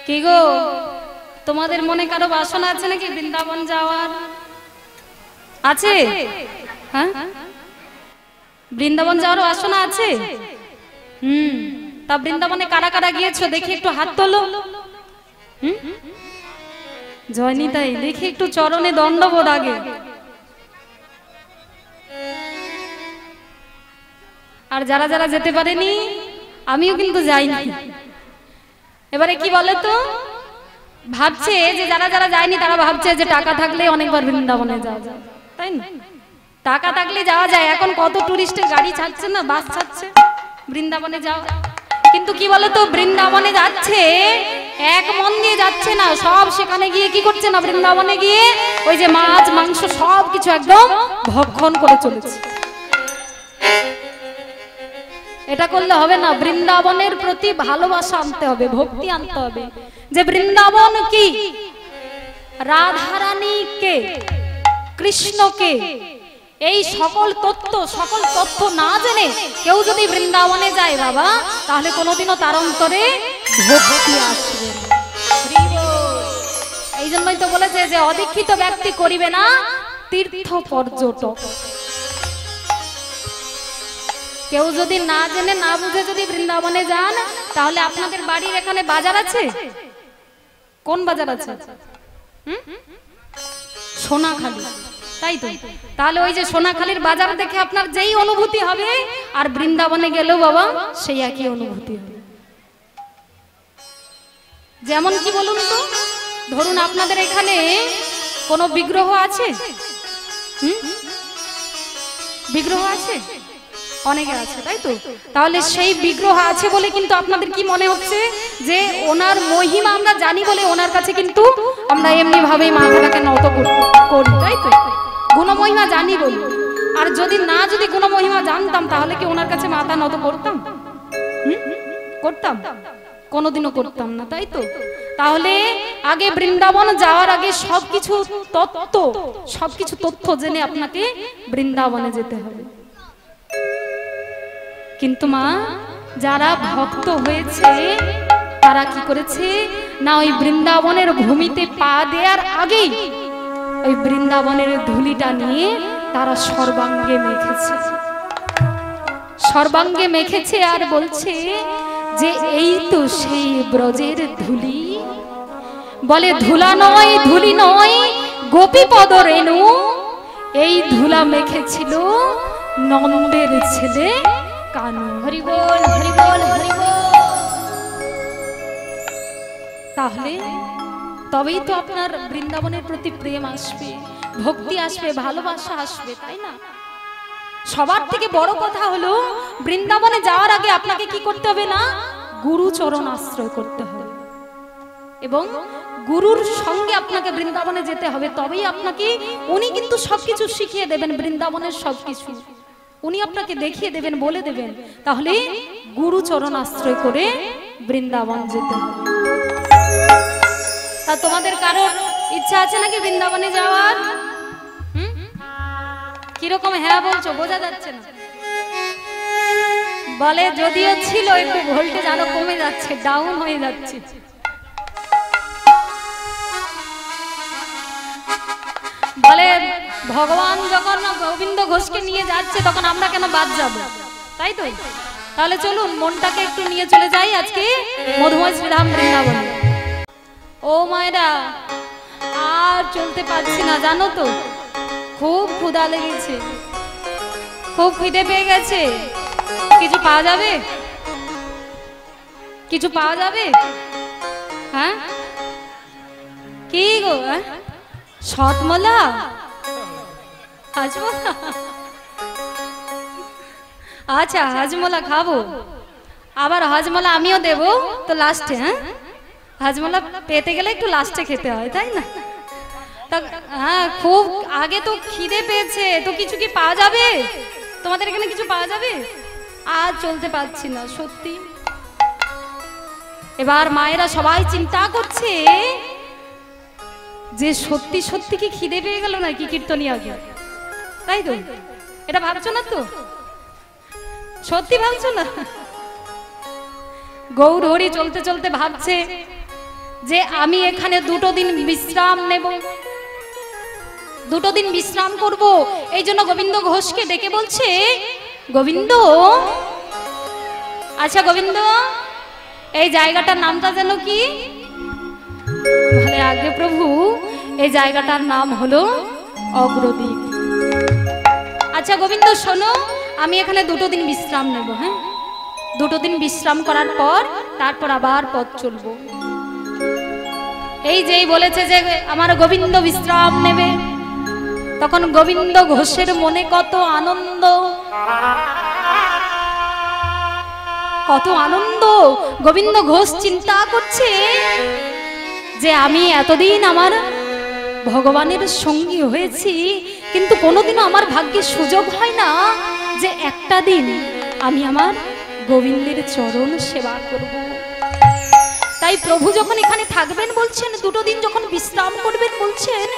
কি গো, তোমাদের মনে কারো বাসনা আছে নাকি বৃন্দাবন যাওয়ার? আছে? হ্যাঁ, বৃন্দাবন যাওয়ার বাসনা আছে। তা বৃন্দাবনে কারা কারা গিয়েছো দেখি একটু হাত তোলো। জয়নিতাই, দেখি একটু চরণে দণ্ডবোধ আগে। আর যারা যারা যেতে পারেনি, আমিও কিন্তু যাইনি। এবারে কি বলে তো, ভাবছে যে যারা যারা যায়নি তারা ভাবছে যে টাকা থাকলে অনেকবার বৃন্দাবনে যাওয়া যায়, তাই না? টাকা থাকলে যাওয়া যায়। এখন কত টুরিস্টের গাড়ি ছাড়ছে না, বাস ছাড়ছে, বৃন্দাবনে যাও। কিন্তু কি বলতো, বৃন্দাবনে যাচ্ছে এক মন দিয়ে যাচ্ছে না, সব সেখানে গিয়ে কি করছে না, বৃন্দাবনে গিয়ে ওই যে মাছ মাংস সব কিছু একদম ভক্ষণ করে চলেছে। এটা করলে হবে না, বৃন্দাবনের প্রতি ভালোবাসা আনতে হবে, ভক্তি আনতে হবে। যে বৃন্দাবন কি, রাধারানী কে, কৃষ্ণ কে, এই সকল তথ্য না জেনে কেউ যদি বৃন্দাবনে যায় বাবা, তাহলে কোনোদিনও তার অন্তরে ভক্তি আসবে না। এই জন্যই তো বলেছে যে অদীক্ষিত ব্যক্তি করিবে না তীর্থ পর্যটক। কেউ যদি না জেনে না বুঝে যদি বৃন্দাবনে যান, তাহলে আপনাদের বাড়ির এখানে বাজার আছে? কোন বাজার আছে? সোনাখালি, তাই তো? তাহলে ওই যে সোনাখালির বাজার দেখে আপনার যেই অনুভূতি হবে, আর বৃন্দাবনে গেলেও বাবা সেই একই অনুভূতি হবে। যেমন কি বলুন তো, ধরুন আপনাদের এখানে কোনো বিগ্রহ আছে, বিগ্রহ আছে, অনেকে আছে, তাই তো? তাহলে সেই বিগ্রহ আছে বলে কিন্তু আপনাদের কি মনে হচ্ছে যে ওনার মহিমা আমরা জানি বলে ওনার কাছে কিন্তু আমরা এমনি ভাবেই মাথাটাকে নত করি, তাই তো? গুণমহিমা জানি বলি। আর যদি গুণমহিমা জানতাম, তাহলে কি ওনার কাছে মাথা নত করতাম? করতাম? কোনোদিনও করতাম না, তাই তো? তাহলে আগে বৃন্দাবন যাওয়ার আগে সবকিছু তথ্য জেনে আপনাকে বৃন্দাবনে যেতে হবে। কিন্তু মা, যারা ভক্ত হয়েছে তারা কি করেছে না, ওই বৃন্দাবনের ভূমিতে পা দেওয়ার আগেই ওই বৃন্দাবনের ধুলিটা নিয়ে তারা সর্বাঙ্গে মেখেছে আর বলছে যে এই তো সেই ব্রজের ধুলি। বলে ধুলা নয়, ধুলি নয়, গোপীপদ রেণু, এই ধুলা মেখেছিল নন্দের ছেলে কানু। হরি বল, হরি বল, হরি বল। তাহলে তবেই তো আপনার বৃন্দাবনের প্রতি প্রেম আসবে, ভক্তি আসবে, ভালোবাসা আসবে, তাই না? সবার থেকে বড় কথা হলো, বৃন্দাবনে যাওয়ার আগে আপনাকে কি করতে হবে না, গুরু চরণ আশ্রয় করতে হবে, এবং গুরুর সঙ্গে আপনাকে বৃন্দাবনে যেতে হবে। তবেই আপনাকে উনি কিন্তু সবকিছু শিখিয়ে দেবেন, বৃন্দাবনের সবকিছু উনি আপনাকে দেখিয়ে দেবেন, বলে দেবেন। তাহলে গুরু চরণ আশ্রয় করে বৃন্দাবন যেতে হবে। তা তোমাদের কারোর ইচ্ছা আছে নাকি বৃন্দাবনে যাওয়ার? কিরকম হ্যাঁ বলছো, বোঝা যাচ্ছে না। বলে যদিও ছিল, একটু ভোল্টেজ আরো কমে যাচ্ছে, ডাউন হয়ে যাচ্ছে। বলে ভগবান যখন গোবিন্দ ঘোষকে নিয়ে যাচ্ছে, তখন আমরা কেন বাদ যাব, তাই তো? তাহলে চলুন মনটাকে একটু নিয়ে চলে যাই আজকে মধুময় শ্রীধাম বৃন্দাবন। ও মায়েরা, আর চলতে পারছি না, জানো তো, খুব ক্ষুধা লেগেছে, খুব খিদে পেয়ে গেছে। কিছু পাওয়া যাবে? কিছু পাওয়া যাবে? হ্যাঁ, কি গো, সৎমলা, হাজমলা? আচ্ছা, হাজমলা খাবো। আবার হাজমলা আমিও দেব তো লাস্টে। হ্যাঁ, হাজমলা পেতে গেলে একটু লাস্টে খেতে হয়, তাই না? হ্যাঁ, খুব আগে তো খিদে পেয়েছে, তো কিছু কি পাওয়া যাবে? তোমাদের এখানে কিছু পাওয়া যাবে? আর চলতে পারছি না সত্যি। এবার মায়েরা সবাই চিন্তা করছে যে সত্যি সত্যি কি খিদে পেয়ে গেল নাকি কীর্তনিয়াকে, তাই তো? এটা ভাবছো না তো? সত্যি ভাবছো না? গৌর হরি চলতে চলতে ভাবছে যে আমি এখানে দুটো দিন বিশ্রাম নেব, দুটো দিন বিশ্রাম করব। এই জন্য গোবিন্দ ঘোষকে ডেকে বলছে, গোবিন্দ, আচ্ছা গোবিন্দ, এই জায়গাটার নামটা যেন কি? বলে আগে প্রভু, এই জায়গাটার নাম হলো অগ্রদ্বীপ। আচ্ছা গোবিন্দ শোনো, আমি এখানে দুটো দিন বিশ্রাম নেব। হ্যাঁ, দুটো দিন বিশ্রাম করার পর তারপর আবার পথ চলবো। এই যেই বলেছে যে আমার গোবিন্দ বিশ্রাম নেবে, তখন গোবিন্দ ঘোষের মনে কত আনন্দ, কত আনন্দ। গোবিন্দ ঘোষ চিন্তা করছে যে আমি এতদিন আমার ভগবানের সঙ্গী হয়েছি, কিন্তু কোনোদিনও আমার ভাগ্যে সুযোগ হয় না যে একটা দিন আমি আমার গোবিন্দের চরণ সেবা করব। তাই প্রভু যখন এখানে থাকবেন বলছেন, দুটো দিন যখন বিশ্রাম করবেন বলছেন,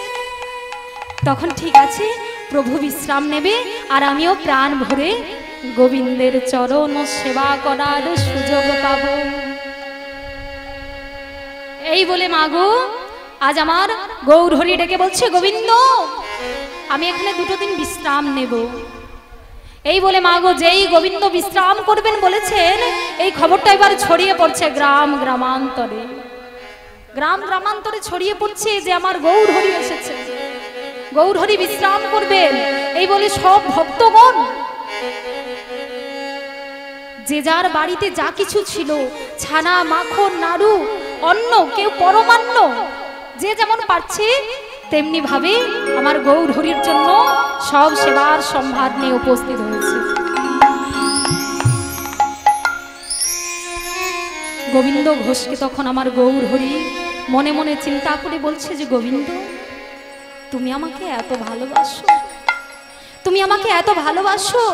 তখন ঠিক আছে, প্রভু বিশ্রাম নেবে আর আমিও প্রাণ ভরে গোবিন্দের চরণ সেবা করার সুযোগ পাব। এই বলে মাগো আজ আমার গৌরহরি ডেকে বলছে, গোবিন্দ আমি এখানে দুটো দিন বিশ্রাম নেব। এই বলে মাগো যেই গোবিন্দ বিশ্রাম করবেন বলেছেন, এই খবরটা এবার ছড়িয়ে পড়ছে গ্রাম গ্রামান্তরে, গ্রাম গ্রামান্তরে ছড়িয়ে পড়ছে যে আমার গৌরহরি এসেছে, গৌরহরি বিশ্রাম করবেন। এই বলে সব ভক্তগণ যে যার বাড়িতে যা কিছু ছিল, ছানা মাখন নাড়ু অন্ন, কেউ পরমান্ন, যে যেমন পারছে তেমনি ভাবে আমার গৌরহরির জন্য সব সেবার সম্ভার নিয়ে উপস্থিত হয়েছে। গোবিন্দ ঘোষকে তখন আমার গৌরহরি মনে মনে চিন্তা করে বলছে যে গোবিন্দ, তুমি আমাকে এত ভালোবাসো, তুমি আমাকে এত ভালোবাসো,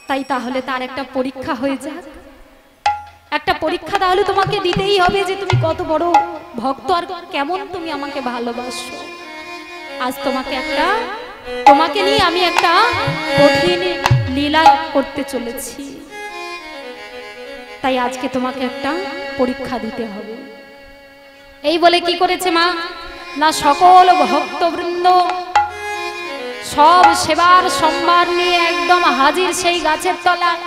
তাই তাহলে তার একটা পরীক্ষা হয়ে যাক। একটা পরীক্ষা তাহলে তোমাকে দিতেই হবে যে তুমি কত বড় ভক্ত আর কেমন তুমি আমাকে ভালোবাসো। আজ তোমাকে নিয়ে আমি একটা কঠিন লীলা করতে চলেছি, তাই আজকে তোমাকে একটা পরীক্ষা দিতে হবে। এই বলে কি করেছে মা না, সকল ভক্তবৃন্দ সব সেবার সম্ভার নিয়ে একদম হাজির সেই গাছের তলায়,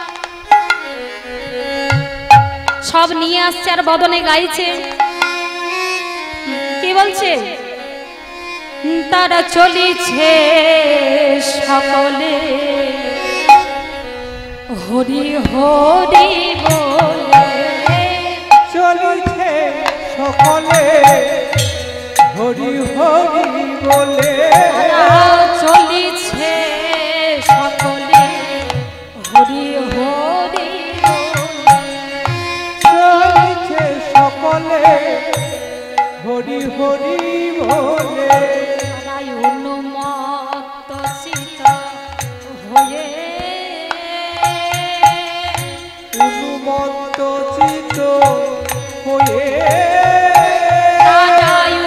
সব নিয়ে আসছে আর বদনে গাইছে। কি বলছে? তারা চলিছে সকলে হরি হরি বলে, চলিছে সকলে হরি হরি বলে, চলিছে সকলে হরি হরি চলিছে সকলে হরি হরি বলে, উন্মত্ত চিত্ত হয়ে, উন্মত্ত চিত্ত হয়ে,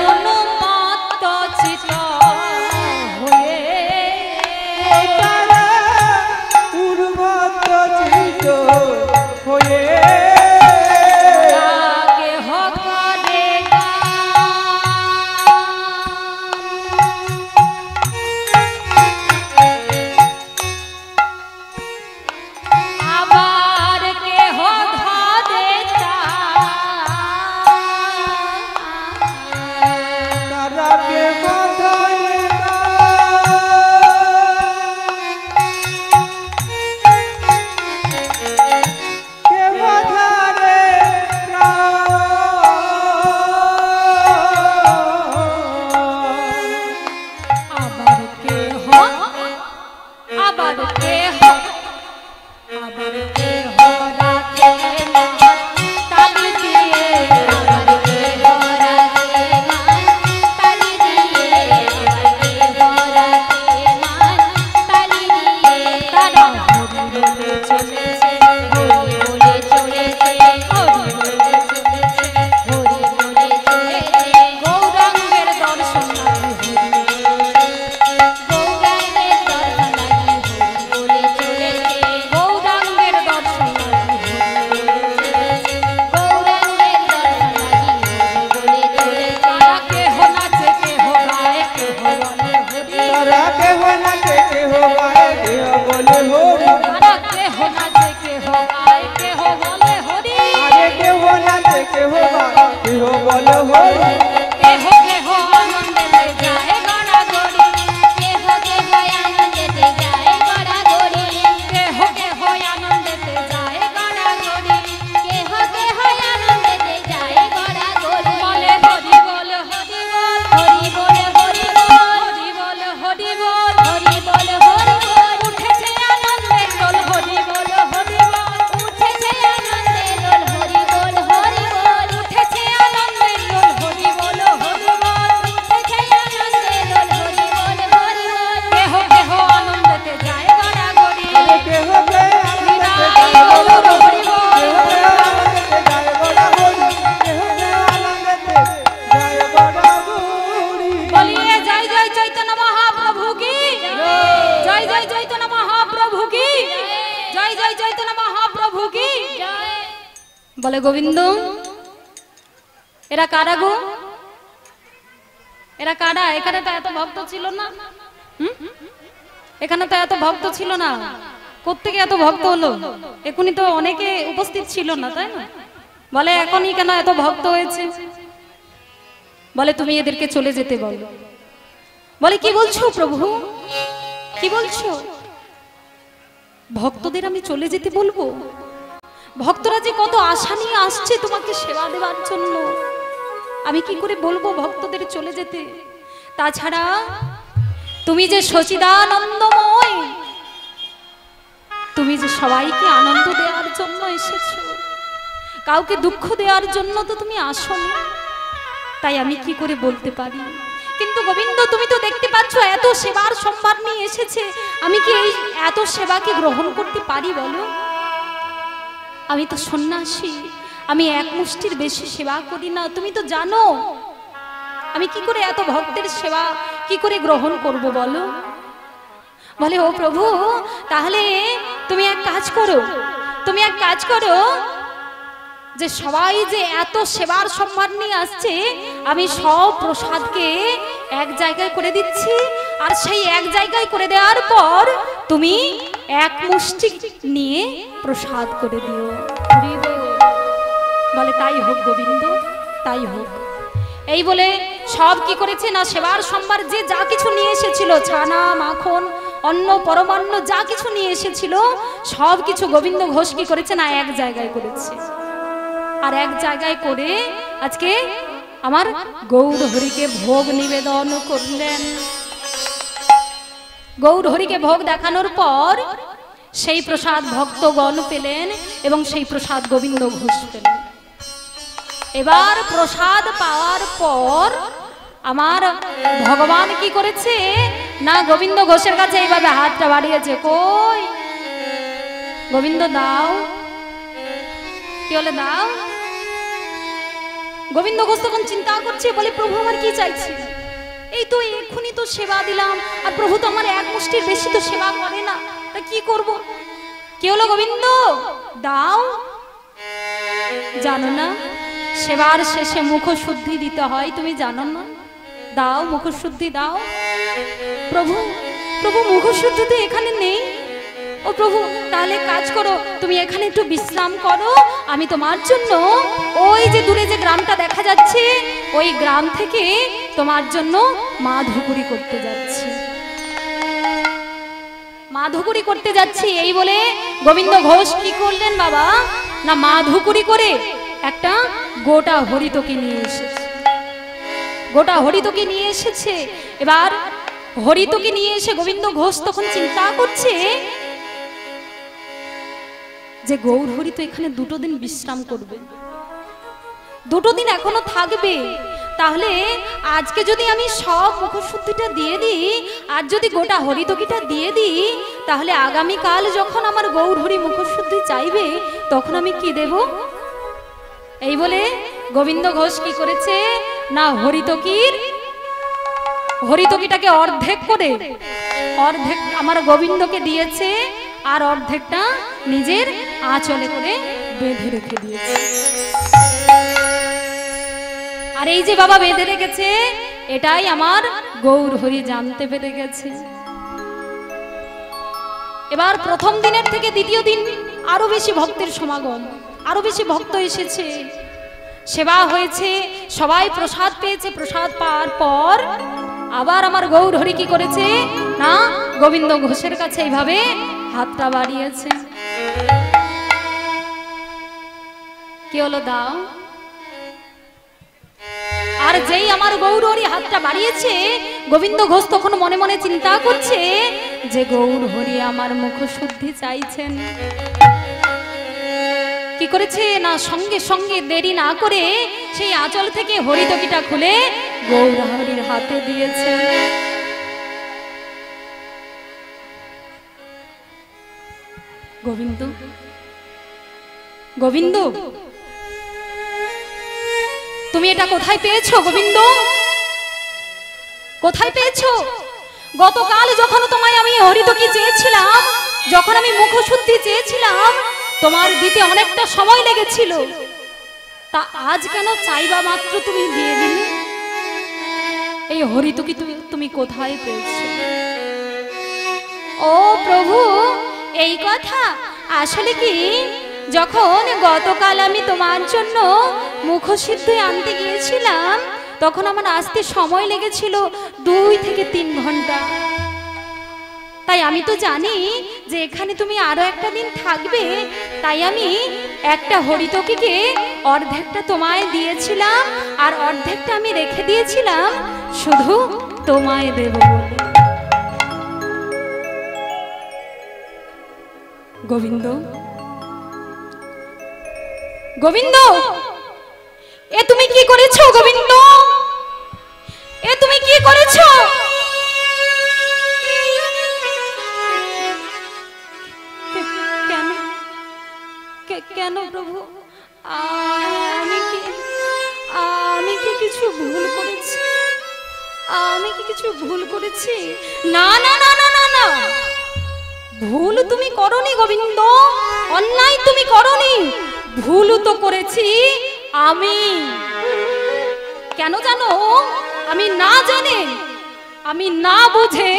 উন্মত্ত চিত্ত বলে গোবিন্দ এরা কারা গো, এরা কারা? এখানে তো এত ভক্ত ছিল না, এখানে তো এত ভক্ত ছিল না, কোত্থেকে এত ভক্ত হলো? এখনই তো অনেকে উপস্থিত ছিল না, তাই না? বলে এখনই কেন এত ভক্ত হয়েছে? বলে তুমি এদেরকে চলে যেতে বলো। বলে কি বলছো প্রভু, কি বলছো? ভক্তদের আমি চলে যেতে বলবো? ভক্তরা যে কত আশা নিয়ে আসছে তোমাকে সেবা দেওয়ার জন্য, আমি কি করে বলবো ভক্তদের চলে যেতে? তাছাড়া তুমি যে সচিদানন্দময়, তুমি যে সবাইকে আনন্দ দেওয়ার জন্য এসেছো, কাউকে দুঃখ দেওয়ার জন্য তো তুমি আসোনি, তাই আমি কি করে বলতে পারি? কিন্তু গোবিন্দ তুমি তো দেখতে পাচ্ছ এত সেবার সম্ভার নিয়ে এসেছে, আমি কি এই এত সেবাকে গ্রহণ করতে পারি বলো? আমি তো সন্ন্যাসী, আমি এক মুষ্টির বেশি সেবা করি না, তুমি তো জানো। আমি কি করে এত ভক্তের সেবা কি করে গ্রহণ করব বলো? বলে ও প্রভু তাহলে তুমি এক কাজ করো, তুমি এক কাজ করো, যে সবাই যে এত সেবার সম্মান নিয়ে আসছে, আমি সব প্রসাদকে এক জায়গায় করে দিচ্ছি, আর সেই এক জায়গায় করে দেওয়ার পর তুমি এক মুষ্টি নিয়ে প্রসাদ করে দিও। বলে তাই হোক গোবিন্দ, তাই হোক। এই বলে সব কি করেছে না, সেবার সম্ভার যে যা কিছু নিয়ে এসেছিল, ছানা মাখন অন্ন পরমান্ন যা কিছু নিয়ে এসেছিল, সব কিছু গোবিন্দ ঘোষ কি করেছে না এক জায়গায় করেছে। আর এক জায়গায় করে আজকে আমার গৌর হরিকে ভোগ নিবেদন করলেন। গৌর হরিকে ভোগ দেখানোর পর সেই প্রসাদ ভক্তগণ পেলেন এবং সেই প্রসাদ গোবিন্দ ঘোষ পেলেন। এবার প্রসাদ পাওয়ার পর আমার ভগবান কি করেছে না, গোবিন্দ ঘোষের কাছে এইভাবে হাতটা বাড়িয়েছে, কই গোবিন্দ দাও, কি হলে দাও। গোবিন্দ ঘোষ তখন চিন্তা করছে, বলে প্রভু আমার কি চাইছে? এই তো এক্ষুনি তো সেবা দিলাম, আর প্রভু তো আমার এক মুষ্টির বেশি তো সেবা করে না, তা কি করব? কি হলো গোবিন্দ দাও। জানো না সেবার শেষে মুখ শুদ্ধি দিতে হয়, তুমি জানো না? দাও মুখ শুদ্ধি দাও। প্রভু প্রভু মুখ শুদ্ধি তো এখানে নেই। ও প্রভু তাহলে কাজ করো, তুমি এখানে একটু বিশ্রাম করো, আমি তোমার জন্য ওই যে দূরে যে গ্রামটা দেখা যাচ্ছে, ওই গ্রাম থেকে তোমার জন্য মাধুকুরি করতে যাচ্ছি, মাধুকুরি করতে যাচ্ছি। এই বলে গোবিন্দ ঘোষ কি করলেন বাবা না, মাধুকুরি করে একটা গোটা হরিতকি নিয়ে এসেছে, গোটা হরিতকি নিয়ে এসেছে। এবার হরিতকি নিয়ে এসে গোবিন্দ ঘোষ তখন চিন্তা করছে যে গৌর হরি তো এখানে দুটো দিন বিশ্রাম করবে, দুটো দিন এখনো থাকবে, তাহলে আজকে যদি আমি সব মুখশুদ্ধিটা দিয়ে দিই আর যদি গোটা হরিতকিটা দিয়ে দিই, তাহলে আগামীকাল যখন আমার গৌর হরি মুখশুদ্ধি চাইবে তখন আমি কি দেব? এই বলে গোবিন্দ ঘোষ কি করেছে না, হরিতকিটাকে অর্ধেক করে অর্ধেক আমার গোবিন্দকে দিয়েছে, আর অর্ধেকটা নিজের আঁচলে করে বেঁধে রেখে দিয়েছে। আর এই যে বাবা বেঁধে রেখেছে, এটাই আমার গৌর হরি জানতে পেরে গেছে। এবার প্রথম দিনের থেকে দ্বিতীয় দিন আরো বেশি ভক্তের সমাগম, আরো বেশি ভক্ত এসেছে, সেবা হয়েছে, সবাই প্রসাদ পেয়েছে। প্রসাদ পাওয়ার পর আবার আমার গৌর হরি কি করেছে না, গোবিন্দ ঘোষের কাছে এইভাবে হাতটা বাড়িয়েছে, কি হলো দাও। আর যেই আমার গৌর হরি হাতটা বাড়িয়েছে, গোবিন্দ ঘোষ তখন মনে মনে চিন্তা করছে যে গৌর হরি আমার মুখ শুদ্ধি চাইছেন। কি করেছে না, সঙ্গে সঙ্গে দেরি না করে সেই আঁচল থেকে হরিতকিটা খুলে গৌর হরির হাতে দিয়েছে। গোবিন্দ গোবিন্দ তুমি এটা কোথায় পেয়েছো? গোবিন্দ কোথায় পেয়েছো? গতকাল যখন তোমায় আমি হরিতকি চেয়েছিলাম, যখন আমি মুখশুদ্ধি চেয়েছিলাম, তোমার দিতে অনেকটা সময় লেগেছিল, তা আজ কেন চাইবা মাত্র তুমি দিয়ে দিলে? এই হরিতকি তুমি কোথায় পেয়েছো? ও প্রভু, এই কথা। আসলে কি, যখন গতকাল আমি তোমার জন্য মুখসিদ্ধি আনতে গিয়েছিলাম, তখন আমার আসতে সময় লেগেছিল 2 থেকে 3 ঘন্টা। তাই আমি তো জানি যে এখানে তুমি আরো একটা দিন থাকবে, তাই আমি একটা হরিতকিকে অর্ধেকটা তোমায় দিয়েছিলাম, আর অর্ধেকটা আমি রেখে দিয়েছিলাম শুধু তোমায় দেব বলে। গোবিন্দ, গোবিন্দ, এ তুমি কি করেছো? গোবিন্দ, এ তুমি কি করেছো? কেন প্রভু, আমি কি কিছু ভুল করেছি? আমি কি কিছু ভুল করেছি? না না না না না না, ভুল তুমি করনি গোবিন্দ, অন্যায় তুমি করনি। ভুল তো করেছি আমি। কেন জানো? আমি না জানে, আমি না বুঝে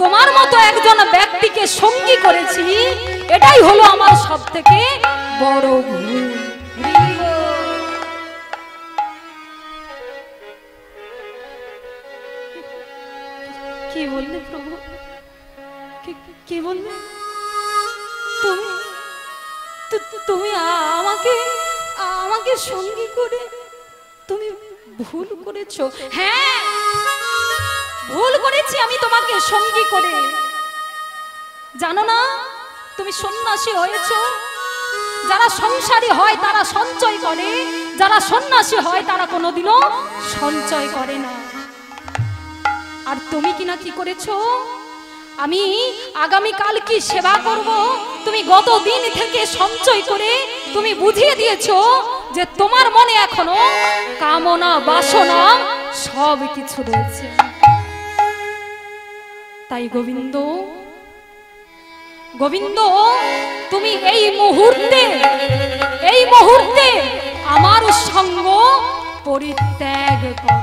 তোমার মতো একজন ব্যক্তিকে সঙ্গী করেছি। এটাই হলো আমার সবথেকে বড় ভুল। কি বললে প্রভু? কি বললে? তুমি আমাকে সঙ্গী করে তুমি ভুল করেছো? হ্যাঁ, ভুল করেছি আমি তোমাকে সঙ্গী করে। জানো না, তুমি সন্ন্যাসী হয়েছো। যারা সংসারী হয় তারা সঞ্চয় করে, যারা সন্ন্যাসী হয় তারা কোনোদিনও সঞ্চয় করে না। আর তুমি কিনা কি করেছো? আমি আগামীকাল কি সেবা করব, তুমি গত দিন থেকে সঞ্চয় করে তুমি বুঝিয়ে দিয়েছো যে তোমার মনে এখনো কামনা বাসনা সব কিছু রয়েছে। তাই গোবিন্দ, গোবিন্দ, তুমি এই মুহূর্তে আমার সঙ্গ পরিত্যাগ করো।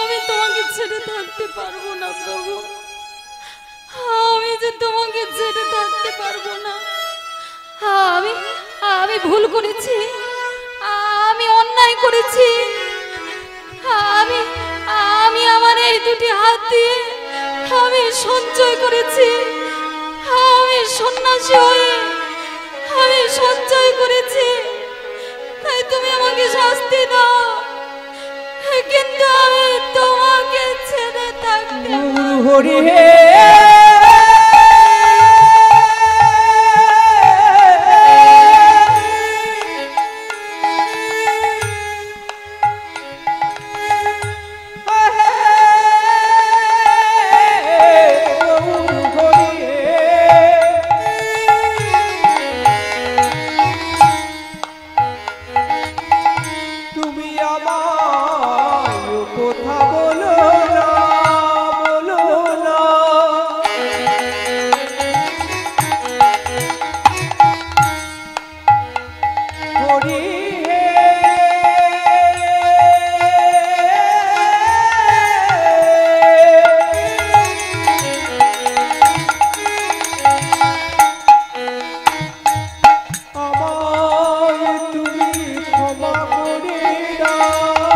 আমি তোমাকে ছেড়ে থাকতে পারবো না প্রভু, আমি যে তোমাকে ছেড়ে থাকতে পারবো না। আমি ভুল করেছি, আমি অন্যায় করেছি। আমি আমার এই দুটি হাত দিয়ে আমি সঞ্চয় করেছি। আমি সন্ন্যাসী হয়ে আমি সঞ্চয় করেছি। তাই তুমি আমাকে শাস্তি দাও, কিন্তু আমি তোমাকে ছেড়ে থাকতে হরি হে। আমায় তুমি ক্ষমা করে দাও।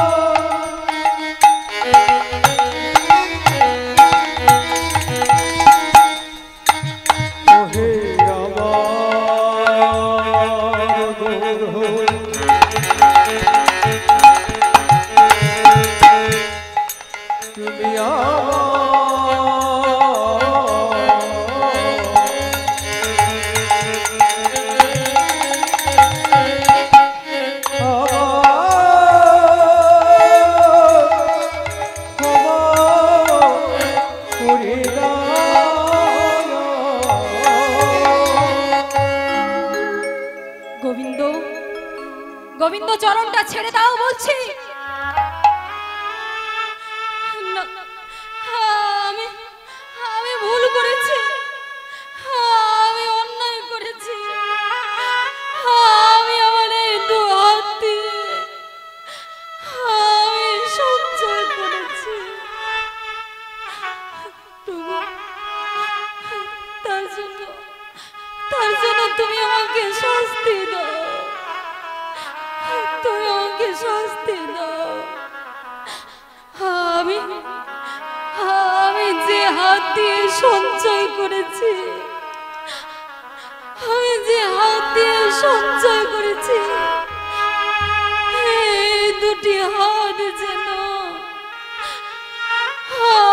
চরণটা ছেড়ে দাও বলছি। না, আমি আমি ভুল করেছি, আমি অন্যায় করেছি। আমি আমার এই দু হাত দিয়ে আমি সঞ্চয় করেছি। তবু তার জন্য তুমি আমাকে শাস্তি দাও, তুমি আমাকে শাস্তি দাও। আমি আমি যে হাত দিয়ে সঞ্চয় করেছি, আমি যে হাত দিয়ে সঞ্চয় করেছি, এই দুটি হাত যেন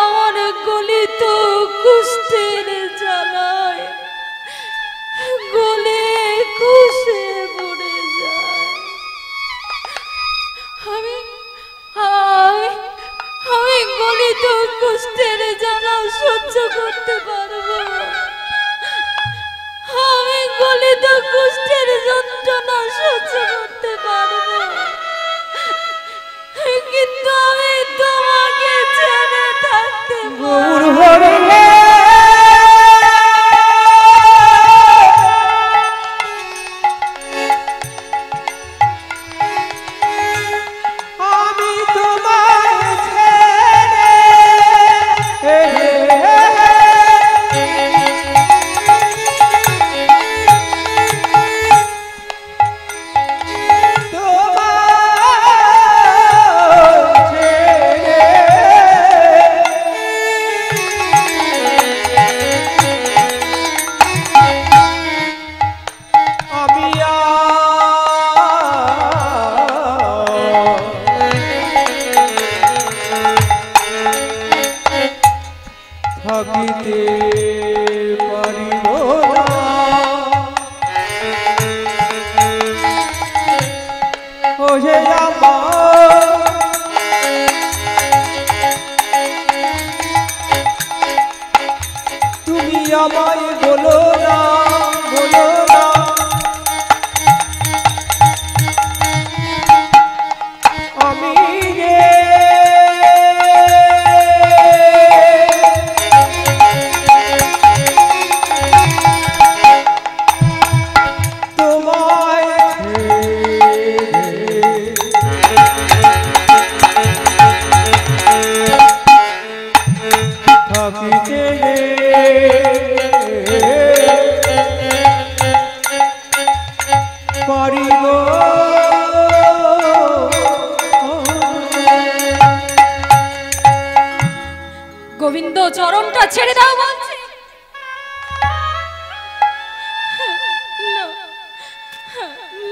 আমার গলিত কুষ্ঠের জ্বালায় গলে কুশে পড়ে যায়। আমি আমি আমি গলিত কুষ্ঠের জ্বালা সহ্য করতে পারবো, আমি গলিত কুষ্ঠের যন্ত্রণা সহ্য করতে পারবো, কিন্তু আমি তোমাকে ছেড়ে থাকতে গৌর পারবো হরি না। আমি তোমায় ছেড়ে আমি থাকিতে পারিব না, ওহে আমার তুমি আমায় বলো না, বলো না আমি যে তোমায় থাকিতে পারিব। গোবিন্দ চরণটা ছেড়ে দাও বলছি। না,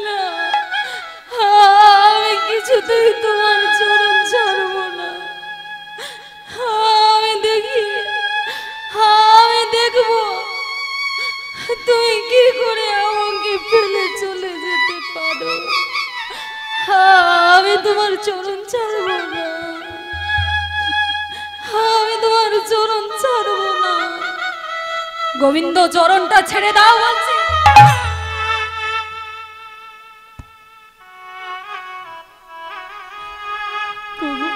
না, আমি কিছুতেই তোমার চরণ ছাড়বো না। আমি দেখবো তুমি কি করে আমাকে ফেলে চলে যেতে পারো। আমি তোমার চরণ ছাড়বো না, আমি তোমার চরণ ছাড়বো না। গোবিন্দ চরণটা ছেড়ে দাও বলছি। প্রভু,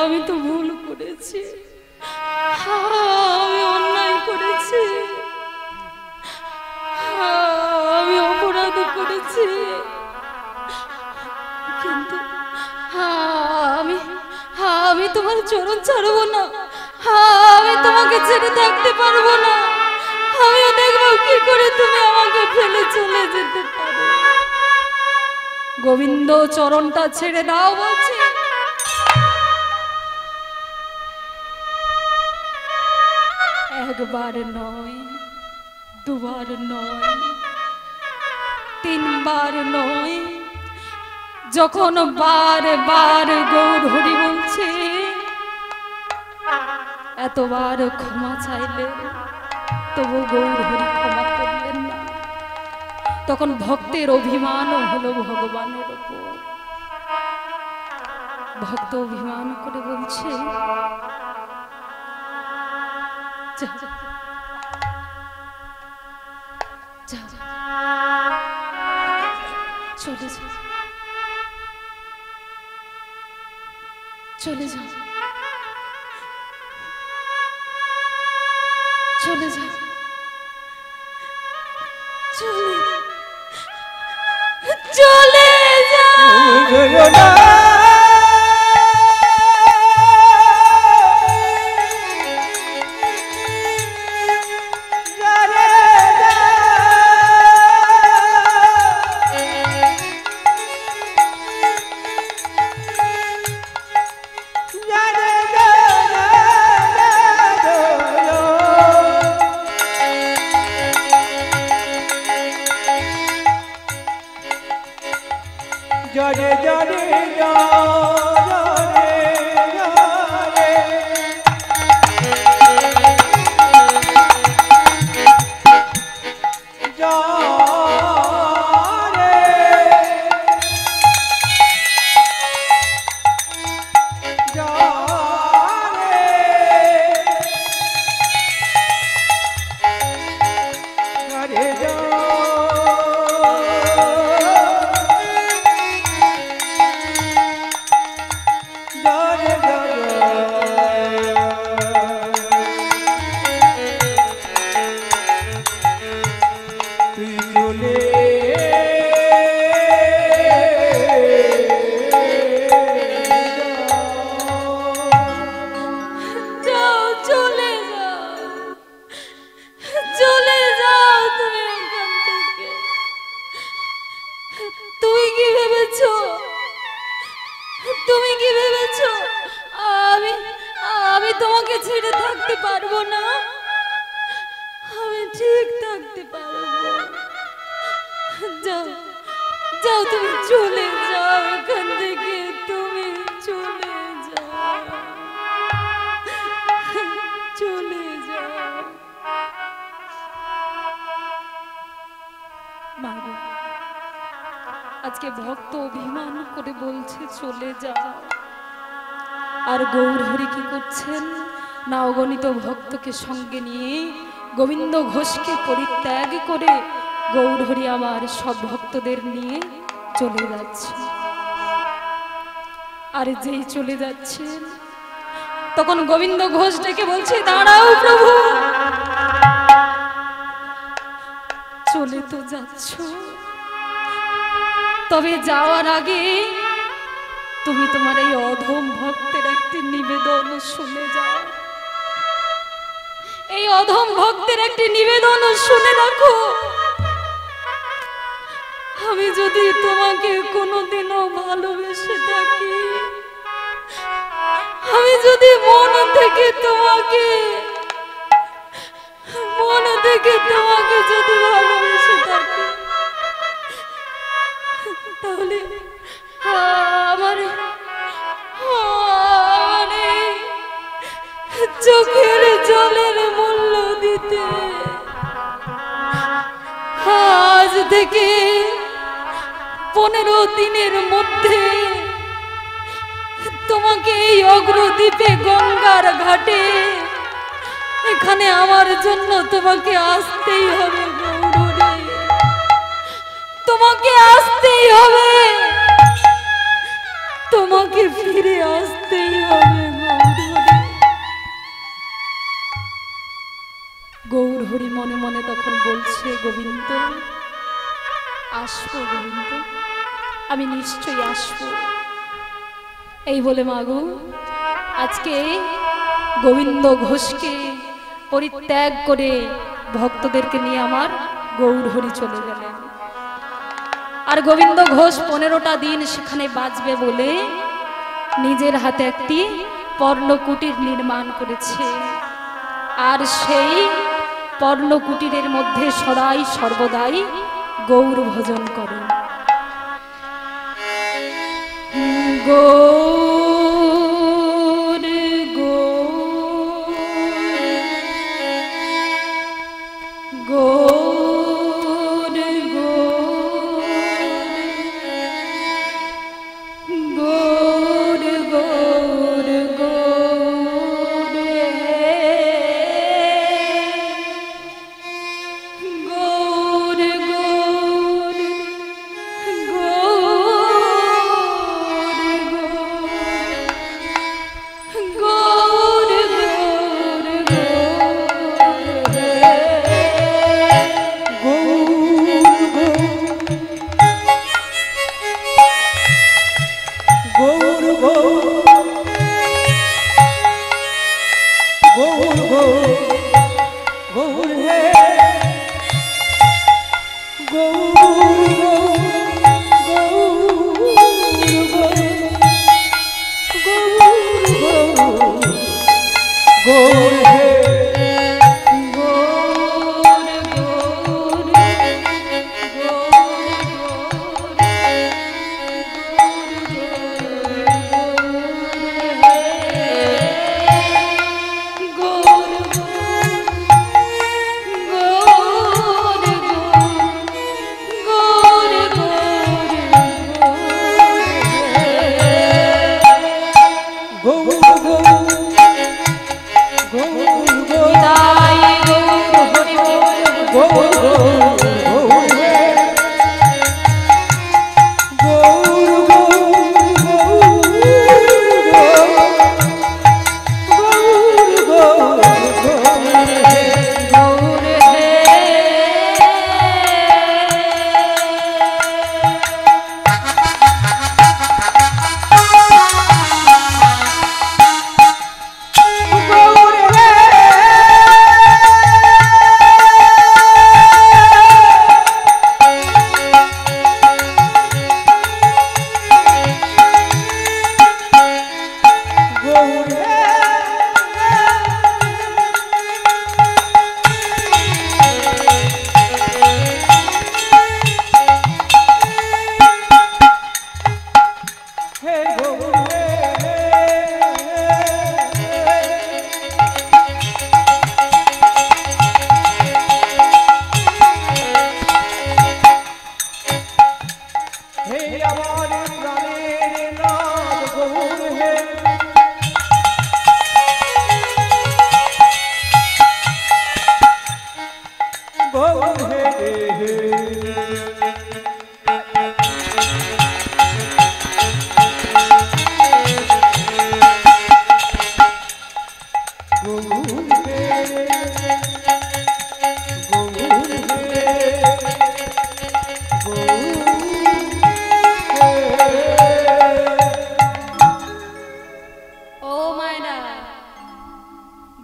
আমি তো ভুল করেছি, আমি অন্যায় করেছি, আমি অপরাধ করেছি, কিন্তু আমি আমি তোমার চরণ ছাড়বো না, আমি তোমাকে ছেড়ে থাকতে পারবো না। আমিও দেখবো কি করে তুমি আমাকে ফেলে চলে যেতে পারো। গোবিন্দ চরণটা ছেড়ে দাও বলছি। একবার নয়, দুবার নয়, তিনবার নয়, যখন বারবার গৌর হরি বলছে, এতবার ক্ষমা চাইলে তবু গৌর হরি ক্ষমা করলেন না। তখন ভক্তের অভিমান হলো ভগবানের উপর। ভক্ত অভিমান করে বলছে, যা, যা, যা, চলে যা। চলে যাও, চলে যাও, চলে চলে যাও। জরে জরে তুমি কি ভেবেছো আমি আমি তোমাকে ছেড়ে থাকতে পারবো না? আমি ঠিক থাকতে পারবো। যাও যাও, তুমি চলে যাও এখান থেকে, তুমি চলে যাও, চলে যাও। মাগো, আজকে ভক্ত অভিমান করে বলছে চলে যাও, আর গৌরহরি কি করছেন না, অগণিত ভক্তকে সঙ্গে নিয়ে গোবিন্দ ঘোষকে পরিত্যাগ করে গৌরহরি আমার সব ভক্তদের নিয়ে চলে যাচ্ছে। আর যেই চলে যাচ্ছেন তখন গোবিন্দ ঘোষ ডেকে বলছে, দাঁড়াও প্রভু, চলে তো যাচ্ছ, তবে যাওয়ার আগে তুমি তোমার এই অধম ভক্তের একটি নিবেদন শুনে যাও। এই অধম ভক্তের একটি নিবেদন শুনে রাখো। আমি যদি তোমাকে কোনোদিনও ভালোবেসে থাকি, আমি যদি মন থেকে তোমাকে যদি ভালোবেসে থাকি, তাহলে আমার চোখের জলের মূল্য দিতে আজ থেকে 15 দিনের মধ্যে তোমাকে এই অগ্রদ্বীপে গঙ্গার ঘাটে এখানে আমার জন্য তোমাকে আসতেই হবে গৌরী, তোমাকে আসতেই হবে, তোমাকে ফিরে আসতেই হবে গৌরহরি। গৌরহরি মনে মনে তখন বলছে, গোবিন্দ আসবো, গোবিন্দ আমি নিশ্চয়ই আসবো। এই বলে মাগো আজকে গোবিন্দ ঘোষকে পরিত্যাগ করে ভক্তদেরকে নিয়ে আমার গৌরহরি চলে গেলেন। আর গোবিন্দ ঘোষ 15টা দিন সেখানে বাঁচবে বলে নিজের হাতে একটি পর্ণকুটির নির্মাণ করেছে। আর সেই পর্ণকুটিরের মধ্যে সদাই সর্বদাই গৌর ভজন করে। গৌর হে গৌর গৌর হে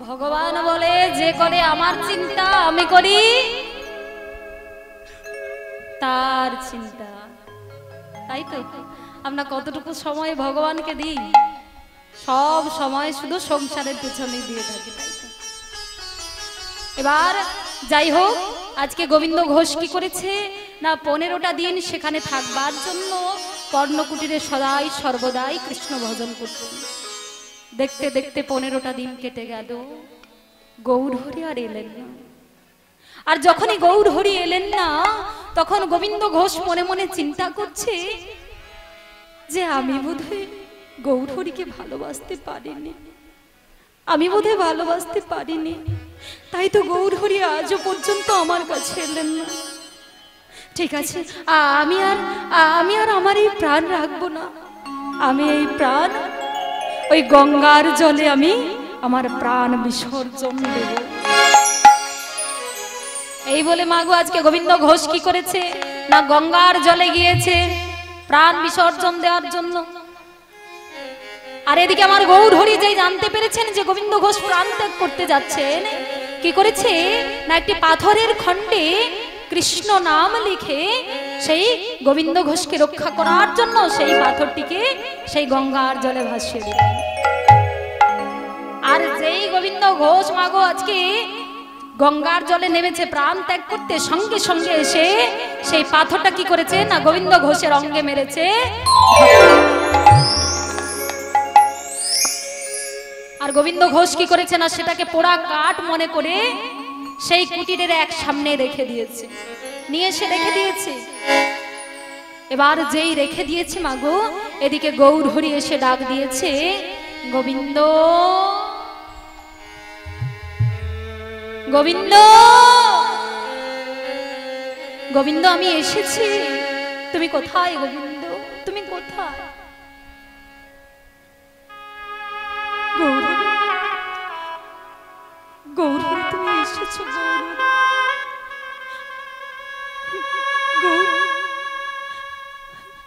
ভগবান বলে যে করে আমার চিন্তা আমি করি তার চিন্তা। তাই তো আমরা কতটুকু সময় ভগবানকে দিই? সব সময় শুধু সংসারের পেছনে দিয়ে থাকি, তাই তো? এবার যাই হোক, আজকে গোবিন্দ ঘোষ কি করেছে না 15টা দিন সেখানে থাকবার জন্য কর্ণকুটিরে সদাই সর্বদাই কৃষ্ণ ভজন করতেন। দেখতে দেখতে 15টা দিন কেটে গেল, গৌর হরি আর এলেন না। আর যখনই গৌর হরি এলেন না, তখন গোবিন্দ ঘোষ মনে মনে চিন্তা করছে যে আমি বোধহয় গৌর হরিকে ভালোবাসতে পারিনি, আমি বোধহয় ভালোবাসতে পারিনি, তাই তো গৌর হরি আজও পর্যন্ত আমার কাছে এলেন না। ঠিক আছে, আমি আর আমার এই প্রাণ রাখবো না, আমি এই প্রাণ ওই গঙ্গার জলে আমি আমার প্রাণ বিসর্জন দেব। এই বলে মাগো আজকে গোবিন্দ ঘোষ কি করেছে না গঙ্গার জলে গিয়েছে প্রাণ বিসর্জন দেওয়ার জন্য। আর এদিকে আমার গৌর হরি যেই জানতে পেরেছেন যে গোবিন্দ ঘোষ প্রাণ ত্যাগ করতে যাচ্ছেন, কি করেছে না একটি পাথরের খণ্ডে কৃষ্ণ নাম লিখে সেই গোবিন্দ ঘোষকে রক্ষা করার জন্য সেই পাথরটিকে সেই গঙ্গার জলে ভাসিয়ে দিলেন। আর যেই গোবিন্দ ঘোষ মাগো আজকে গঙ্গার জলে নেমেছে প্রাণ ত্যাগ করতে, সঙ্গে সঙ্গে এসে সেই পাথরটা কি করেছে না গোবিন্দ ঘোষের অঙ্গে মেরেছে। আর গোবিন্দ ঘোষ কি করেছে না সেটাকে পোড়া কাঠ মনে করে সেই কুটিরের এক সামনে রেখে দিয়েছে, নিয়ে এসে রেখে দিয়েছে। এবার যেই রেখে দিয়েছে মাগো, এদিকে গৌর হরি এসে ডাক দিয়েছে, গোবিন্দ গোবিন্দ গোবিন্দ আমি এসেছি, তুমি কোথায় গোবিন্দ, তুমি কোথায়? গৌর গৌর তুমি এসেছো,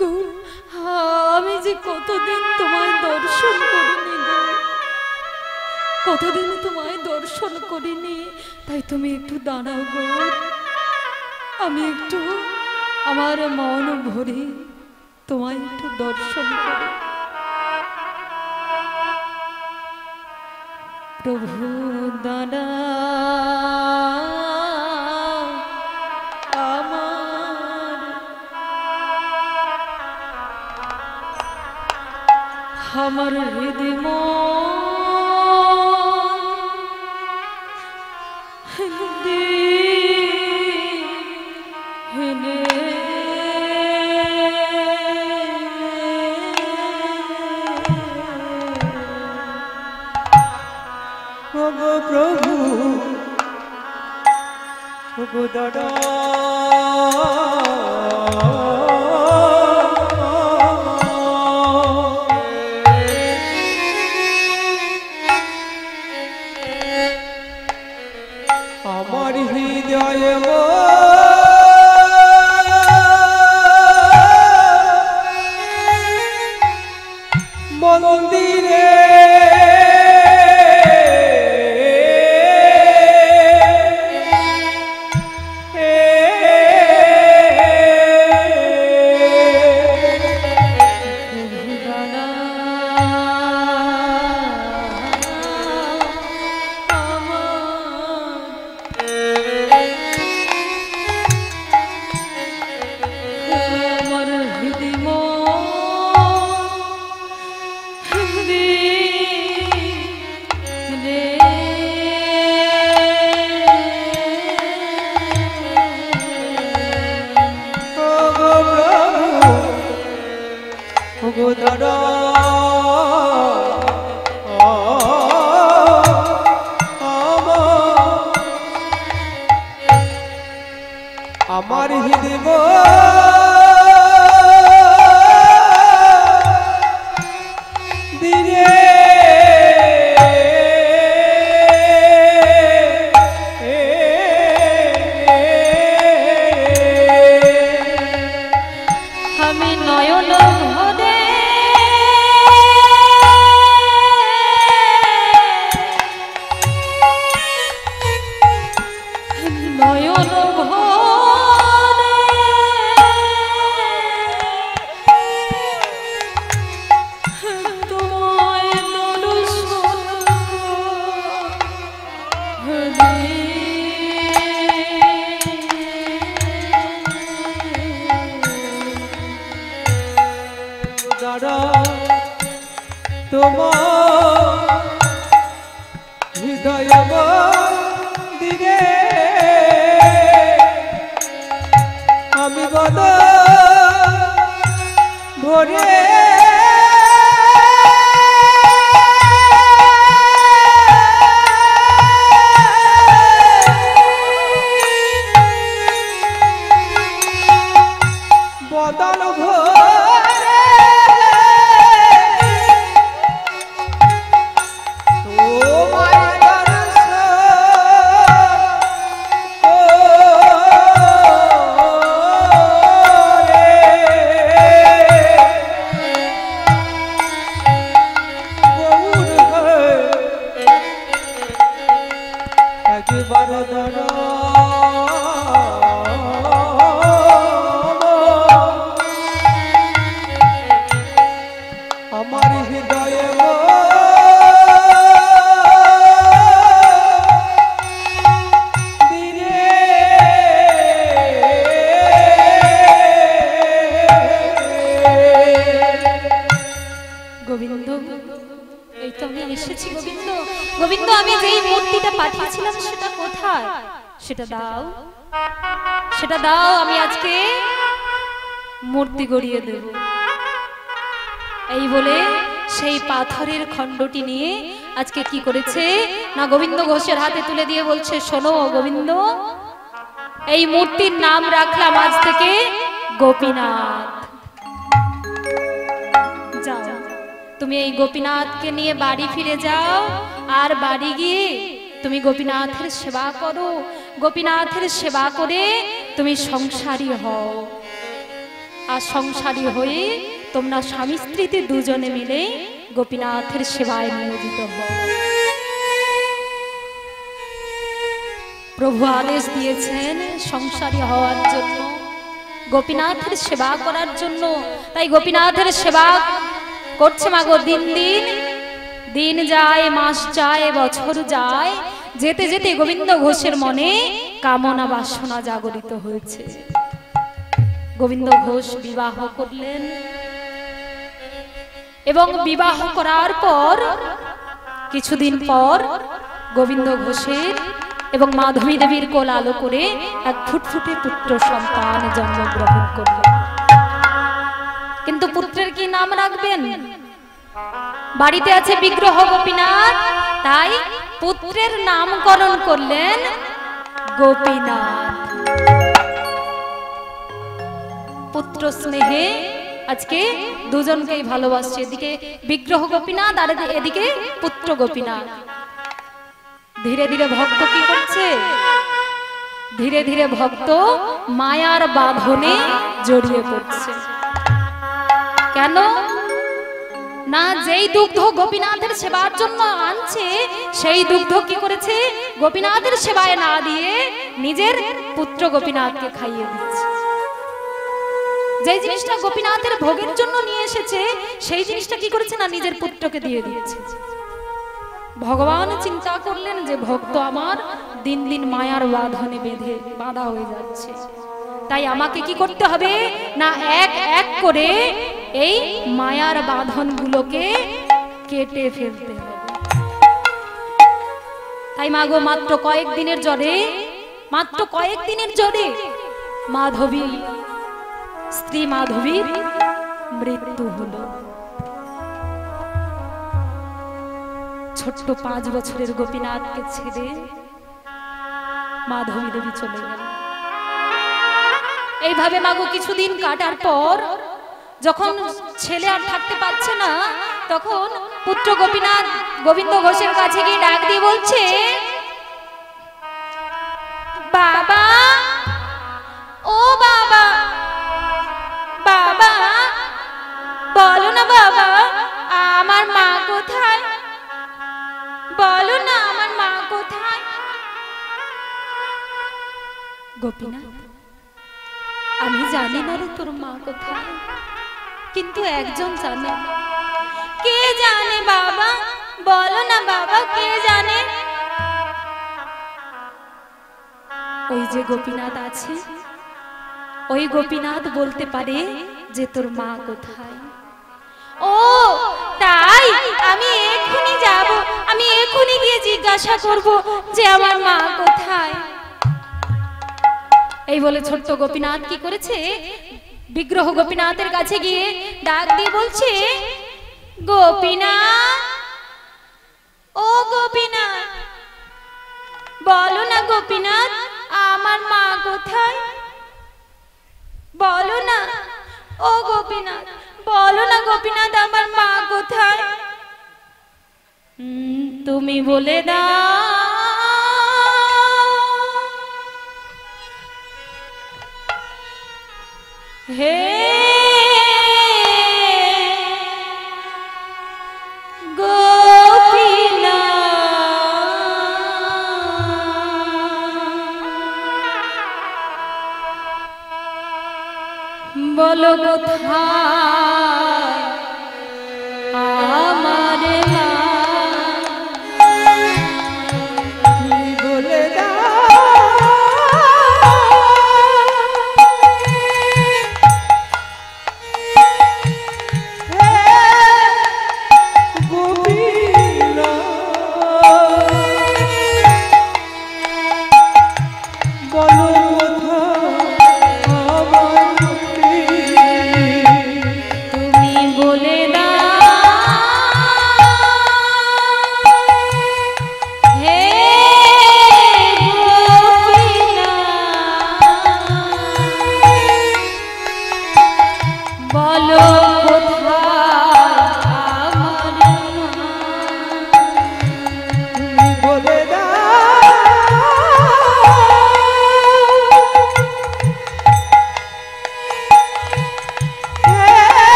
গৌর আমি যে কতদিন তোমায় দর্শন করিনি গো, কতদিন তোমায় দর্শন করিনি, তাই তুমি একটু দাঁড়াও গো, আমি একটু আমার মন ভরে তোমায় একটু দর্শন করি। প্রভু দাদা আমার হৃদয় প্রভু প্রভু দাদা আমার হৃদয়ে মন্দিরে আমার হৃদয় দিনে আমি নয়ন ভরে নয়ন তোমার হৃদয় দিনে আমি বদ ভরে বদল আমার হৃদয়ে গোবিন্দ, এই তো আমি এসেছি গোবিন্দ। গোবিন্দ, আমি যেই মূর্তিটা পাঠিয়েছিলাম সেটা কোথায়? সেটা দাও, সেটা দাও, আমি আজকে মূর্তি গড়িয়ে দেব। এই বলে সেই পাথরের খণ্ডটি নিয়ে আজকে কি করেছে না গোবিন্দ ঘোষের হাতে তুলে দিয়ে বলছে, শোনো গোবিন্দ, এই মূর্তির নাম রাখলাম আজ থেকে গোপীনাথ। যাও, তুমি এই গোপীনাথকে নিয়ে বাড়ি ফিরে যাও, আর বাড়ি গিয়ে তুমি গোপীনাথের সেবা করো। গোপীনাথের সেবা করে তুমি সংসারী হও, আর সংসারী হয়ে তোমরা স্বামী স্ত্রীতে দুজনে মিলে গোপীনাথের সেবায় নিয়োজিত হও। প্রভু আদেশ দিয়েছেন সংসারী হওয়ার জন্য, গোপীনাথের সেবা করার জন্য। তাই গোপীনাথের সেবা করছে মাগো। দিন দিন দিন যায়, মাস যায়, বছর যায়, যেতে যেতে গোবিন্দ ঘোষের মনে কামনা বাসনা জাগরিত হয়েছে। গোবিন্দ ঘোষ বিবাহ করলেন এবং বিবাহ করার পর কিছুদিন পর গোবিন্দ ঘোষের এবং মাধবী দেবীর কোল আলো করে এক ফুটফুটে পুত্র সন্তান জন্মগ্রহণ করল। কিন্তু পুত্রের কি নাম রাখবেন? বাড়িতে আছে বিগ্রহ গোপীনাথ, তাই পুত্রের নামকরণ করলেন গোপীনাথ। পুত্র স্নেহে আজকে দুজনকেই ভালোবাসছে, এদিকে বিগ্রহ গোপীনাথ আর এদিকে পুত্র গোপীনাথ। ধীরে ধীরে ভক্ত কি করছে? ধীরে ধীরে ভক্ত মায়ার বাঁধনে জড়িয়ে পড়ছে। কেন না? যেই দুগ্ধ গোপীনাথের সেবার জন্য আনছে, সেই দুগ্ধ কি করেছে? গোপীনাথের সেবায় না দিয়ে নিজের পুত্র গোপীনাথকে খাইয়ে দিচ্ছে। যে জিনিসটা গোপীনাথের ভোগের জন্য নিয়ে এসেছে, সেই জিনিসটা কি করেছে? না নিজের পুত্রকে দিয়ে দিয়েছে। ভগবান চিন্তা করলেন যে ভক্ত আমার দিন দিন মায়ার বাঁধনে বেঁধে বাঁধা হয়ে যাচ্ছে, তাই আমাকে কি করতে হবে? না এক এক করে এই মায়ার বাঁধনগুলোকে কেটে ফেলতে হবে। তাই মাগো মাত্র কয়েকদিনের জ্বরে মাধবী, স্ত্রী মাধবীর মৃত্যু হলো। ছোট্ট 5 বছরের গোপীনাথকে ছেড়ে মাধবী দেবী চলে গেল। এইভাবে মাগো কিছুদিন কাটার পর যখন ছেলে আর থাকতে পারছে না, তখন পুত্র গোপীনাথ গোবিন্দ ঘোষের কাছে গিয়ে ডাক দিয়ে বলছে, বাবা, ও বাবা, বাবা বলো না বাবা, আমার মা কোথায়? বলো না আমার মা কোথায়? গোপীনাথ, আমি জানি না রে তোর মা কোথায়, কিন্তু একজন জানে। কে জানে বাবা? বলো না বাবা, কে জানে? ওই যে গোপীনাথ আছে, ওই গোপীনাথ বলতে পারে যে তোর মা কোথায়। ও তাই? আমি এক্ষুনি যাব, আমি এক্ষুনি গিয়ে জিজ্ঞাসা করব যে আমার মা কোথায়। এই বলে ছোট্ট গোপীনাথ কি করেছে? বিগ্রহ গোপীনাথের কাছে গিয়ে ডাক দিয়ে বলছে, গোপীনাথ, ও গোপীনাথ, বলো না গোপীনাথ, আমার মা কোথায়? বলো না, ও গোপীনাথ, বলো না গোপীনাথ, আমার মা কোথায়? তুমি বলে দাও, হে বলো কোথায় আমার মা? বলে দাও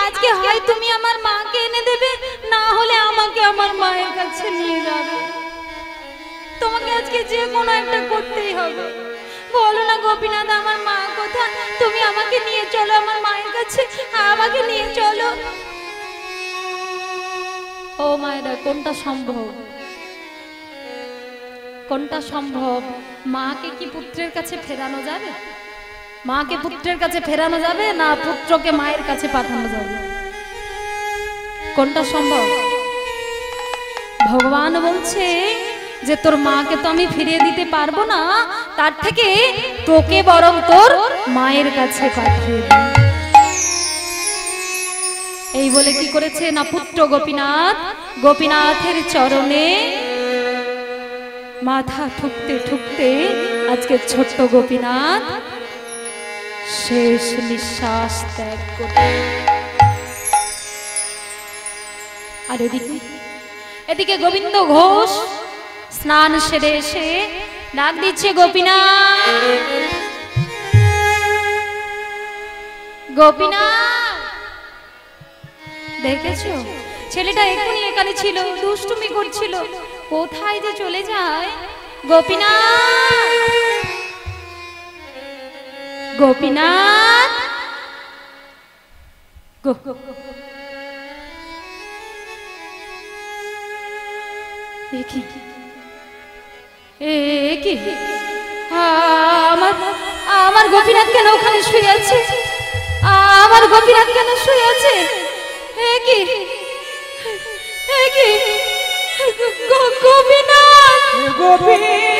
আজকে হয় তুমি আমার মাকে এনে দেবে, না হলে আমাকে আমার মায়ের কাছে নিয়ে যাবে। তোমাকে আজকে যে কোনো একটা করতেই হবে। বলো না গোপীনাথ, আমার মা কোথায়? তুমি আমাকে নিয়ে চলো আমার মায়ের কাছে, আমাকে নিয়ে চলো। ও মায়েরা, কোনটা সম্ভব? কোনটা সম্ভব? মাকে কি পুত্রের কাছে ফেরানো যাবে? মাকে পুত্রের কাছে ফেরানো যাবে, না পুত্রকে মায়ের কাছে পাঠানো যাবে? কোনটা সম্ভব? ভগবান বলছে যে তোর মাকে তো আমি ফিরিয়ে দিতে পারবো না, তার থেকে তোকে বরং তোর মায়ের কাছে পাঠিয়ে দিই। এই বলে কি করেছে না, পুত্র গোপীনাথ গোপীনাথের চরণে মাথা ঠুকতে ঠুকতে আজকে ছোট্ট গোপীনাথ শেষ নিঃশ্বাস ত্যাগ করে। আর এদিকে গোবিন্দ ঘোষ স্নান সেরে এসে ডাক দিচ্ছে, গোপীনাথ গোপীনাথ। দেখেছো ছেলেটা এখনই এখানে ছিল, দুষ্টুমি করছিল, কোথায় যে চলে যায়। গোপীনাথ গোপীনাথ আমার গোপীনাথ কেন ওখানে শুয়ে আছে? আমার গোপীনাথ কেন শুয়ে আছে? গোপীনাথ গোপীনাথ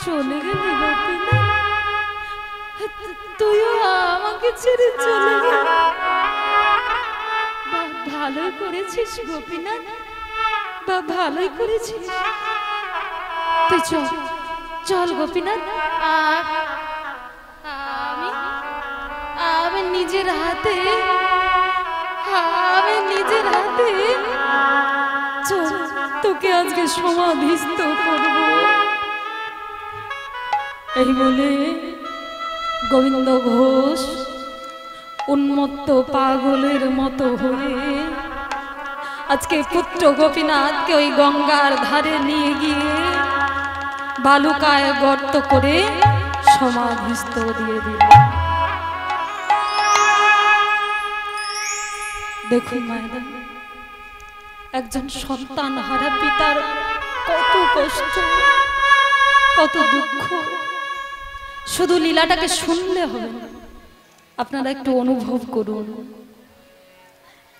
চলে গেলি তুইও আমাকে ছেড়ে চলে গেলি। ভালো করেছিস গোপীনাথ, ভালোই করেছিস। তুই চল চল গোপীনাথ, আমি নিজের হাতে আমি নিজের হাতে চল তোকে আজকে সমাধিস্থ করব। এই বলে গোবিন্দ ঘোষ উন্মত্ত পাগলের মতো হয়ে আজকে পুত্র গোপীনাথকে ওই গঙ্গার ধারে নিয়ে গিয়ে বালুকায় গর্ত করে সমাধিস্থ দিয়ে দিল। দেখুন মায়েরা, একজন সন্তান হারা পিতার কত কষ্ট, কত দুঃখ। শুধু লীলাটাকে শুনলে হবে না, আপনারা একটু অনুভব করুন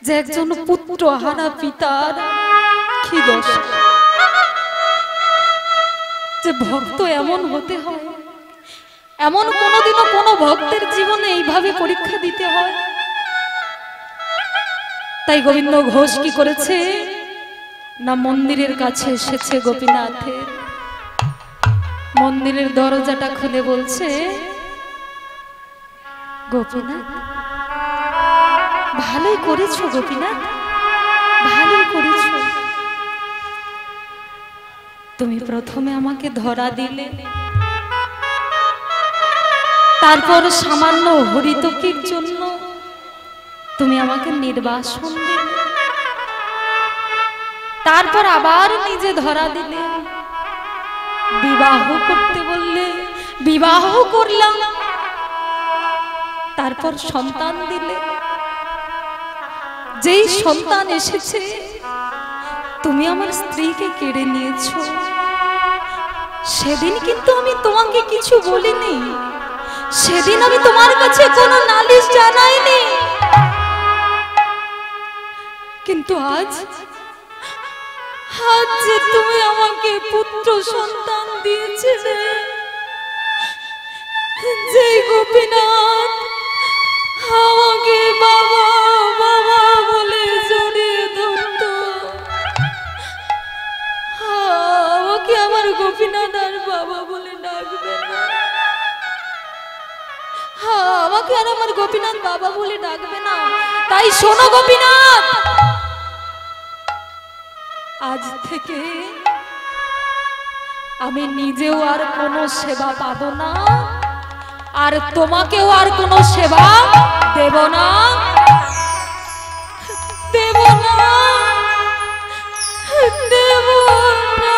যে একজন পুত্র হারা পিতার কি দোষ, যে ভক্ত এমন হতে হয়। এমন কোনোদিনও কোনো ভক্তের জীবনে এইভাবে পরীক্ষা দিতে হয়। তাই গোবিন্দ ঘোষ কি করেছে না, মন্দিরের কাছে এসেছে গোপীনাথের। মন্দিরের দরজাটা খুলে বলছে, গোপীনাথ ভালোই করেছো, গোপীনাথ ভালোই করেছো। তুমি প্রথমে আমাকে ধরা দিলে, তারপর সামান্য হরিতকির জন্য তুমি আমাকে নির্বাসন দিলে, তারপর আবার নিজে ধরা দিলে, বিবাহ করতে বললে, বিবাহ করলাম, তারপর সন্তান দিলে। যেই সন্তান এসেছে তুমি আমার স্ত্রীকে কেড়ে নিয়েছো। সেদিন কিন্তু আমি তোমাকে কিছু বলিনি, সেদিন আমি তোমার কাছে কোনো নালিশ জানাইনি, কিন্তু আজ আজ যে তুমি আমাকে পুত্র সন্তান দিয়েছিলে, যে গোপীনাথ আমাকে বাবা বাবা বলে জড়িয়ে ধরত, আমাকে আমার গোপীনাথ আর বাবা বলে ডাকবে না, আমাকে আর আমার গোপীনাথ বাবা বলে ডাকবে না। তাই শোনো গোপীনাথ, আজ থেকে আমি নিজেও আর কোনো সেবা পাবো না, আর তোমাকেও আর কোনো সেবা দেব না, দেব না, দেব না।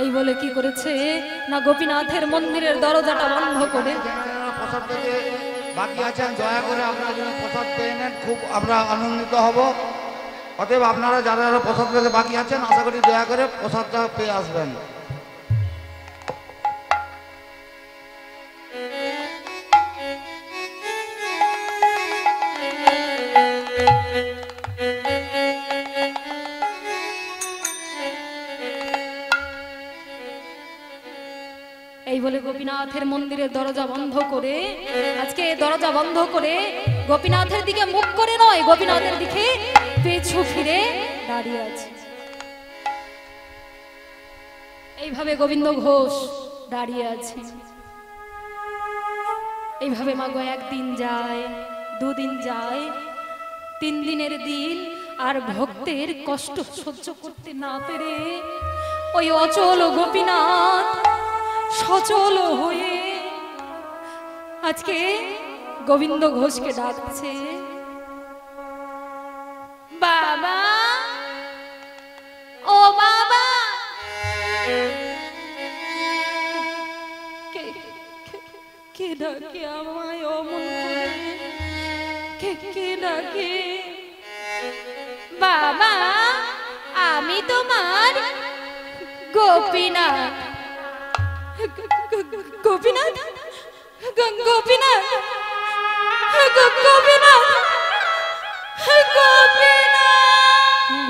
এই বলে কি করেছে না, গোপীনাথের মন্দিরের দরজাটা বন্ধ করে, বাকি আছেন দয়া করে আপনারা যেন প্রসাদ পেয়ে নেন, খুব আমরা আনন্দিত হব। অতএব আপনারা যারা যারা প্রসাদ পেতে বাকি আছেন, আশা করি দয়া করে প্রসাদটা পেয়ে আসবেন। এই বলে গোপীনাথের মন্দিরের দরজা বন্ধ করে, আজকে দরজা বন্ধ করে গোপীনাথের দিকে মুখ করে নয়, গোপীনাথের দিকে পিছু ফিরে দাঁড়িয়ে আছে। এইভাবে গোবিন্দ ঘোষ দাঁড়িয়ে আছে। এইভাবে মাগো একদিন যায়, দুদিন যায়, 3 দিনের দিন, আর ভক্তের কষ্ট সহ্য করতে না পেরে ওই অচল গোপীনাথ সচল হয়ে আজকে গোবিন্দ ঘোষকে ডাকছে, বাবা ও বাবা। কে ডাকে আমায় অমন করে, কে ডাকে? বাবা আমি তোমার গোপীনাথ। গোপীনাথ, গোপীনাথ, গোপীনাথ,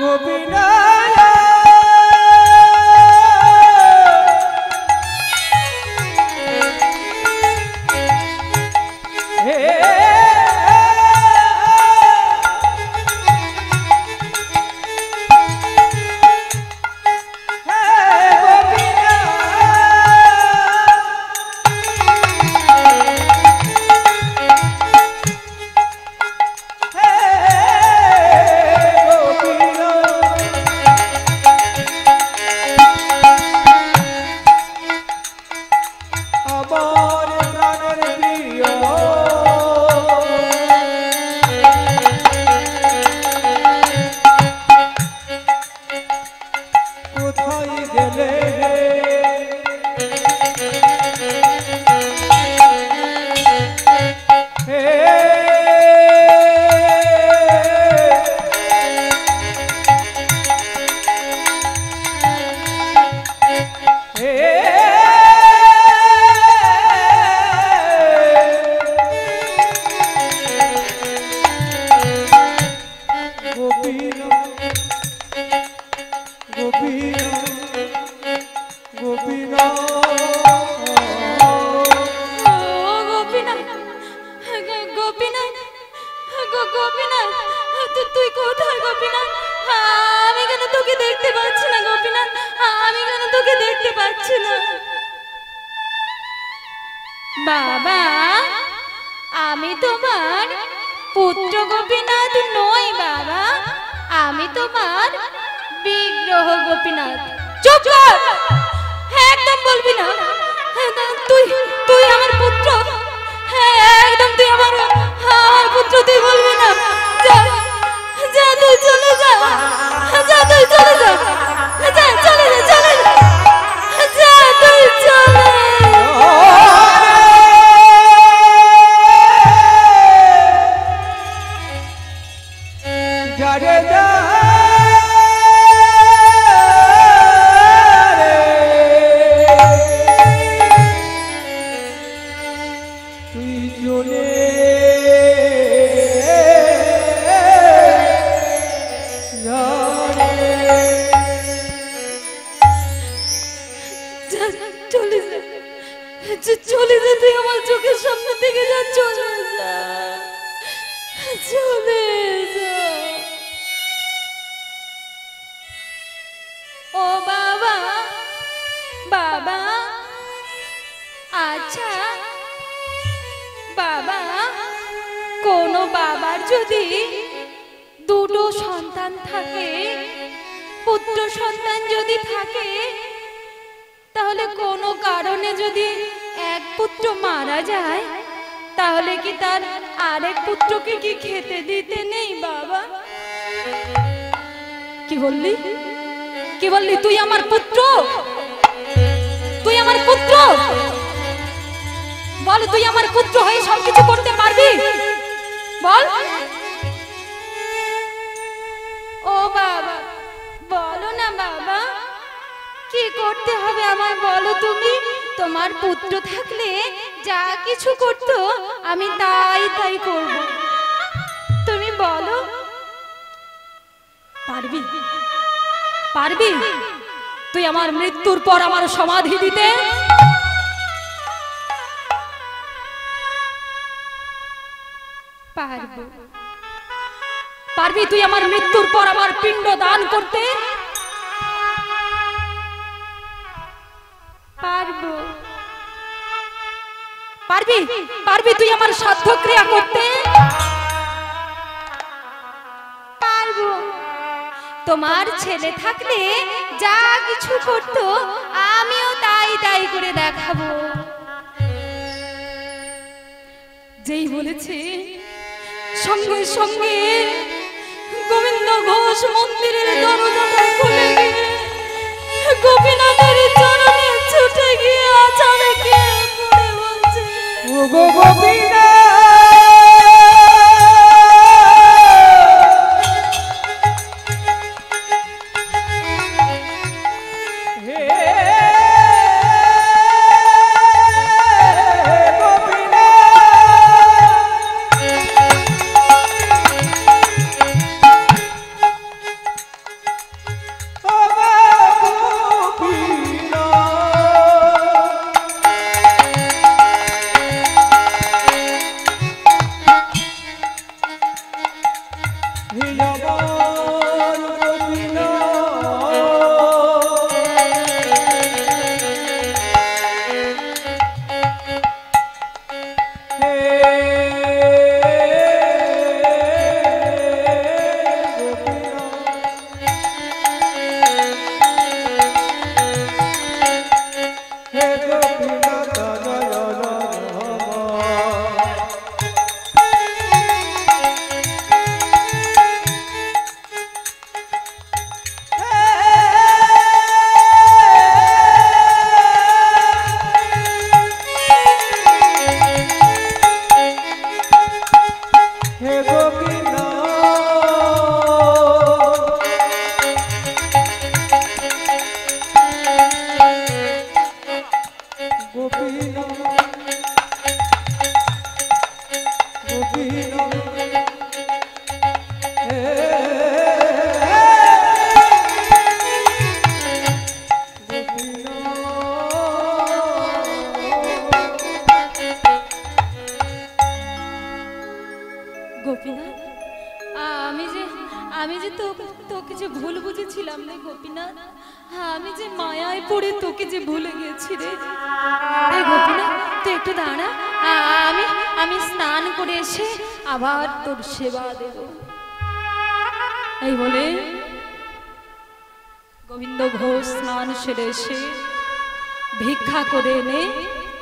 গোপীনাথ, গোপীনা তুই কোথায় গোপীনাথ? আমি কেন তোকে দেখতে পাচ্ছি না গোপীনাথ? আমি কেন তোকে দেখতে পাচ্ছি না? বাবা, আমি তোমার পুত্র গোপীনাথ নই বাবা, আমি তোমার বিগ্রহ গোপীনাথ। চুপ কর, একদম বলবি না। তুই তুই আমার পুত্র, একদম তুই আমার পুত্র, তুই বলবি না। যা যা, তুই চলে যা, যা তুই চলে যা, যা চলে যা, চলে যা, যা তুই চলে যারে যা তুই চলে চলে যা, চলে যা, তুই আমার চোখের সামনে থেকে যা, চলে যা, চলে যা। ও বাবা, বাবা, আচ্ছা বাবা, কোনো বাবার যদি দুটো সন্তান থাকে, পুত্র সন্তান যদি থাকে, তাহলে কোনো কারণে যদি এক পুত্র মারা যায়, তাহলে কি তার আরেক পুত্রকে কি খেতে দিতে নেই বাবা? কি বললি? কি বললি? তুই আমার পুত্র, তুই আমার পুত্র, বল তুই আমার পুত্র হয়ে সবকিছু করতে পারবি? বল। ও বাবা, বলো না বাবা, কি করতে হবে আমায় বলো তুমি। তোমার পুত্র থাকলে যা কিছু করতো আমি তাই তাই করব, তুমি বলো। পারবি? পারবি তুই আমার মৃত্যুর পর আমার সমাধি দিতে? পারবো। পারবি তুই আমার মৃত্যুর পর আমার পিণ্ড দান করতে? পারবো। পারবি? পারবি তুই আমার শ্রাদ্ধ ক্রিয়া করতে? পারবো। তোমার ছেলে থাকলে যা কিছু করতো আমিও তাই তাই করে দেখাবো। যেই বলেছে সঙ্গে সঙ্গে গোবিন্দ ঘোষ মন্দিরের দরজাটা খুলে গিয়ে গোপীনাথের চরণে ছুটে গিয়ে আচারে গিয়ে পড়ে বলছে, ও গো গোপীনাথ, হে তোকে যে ভুল বুঝেছিলাম রে গোপীনাথ, হ্যাঁ আমি যে মায়ায় পড়ে তোকে যে ভুলে গেছি রে। এই গোপীনাথ তুই একটু দাঁড়া, আমি আমি স্নান করে এসে আবার তোর সেবা দেব। এই বলে গোবিন্দ ঘোষ স্নান সেরে এসে ভিক্ষা করে এনে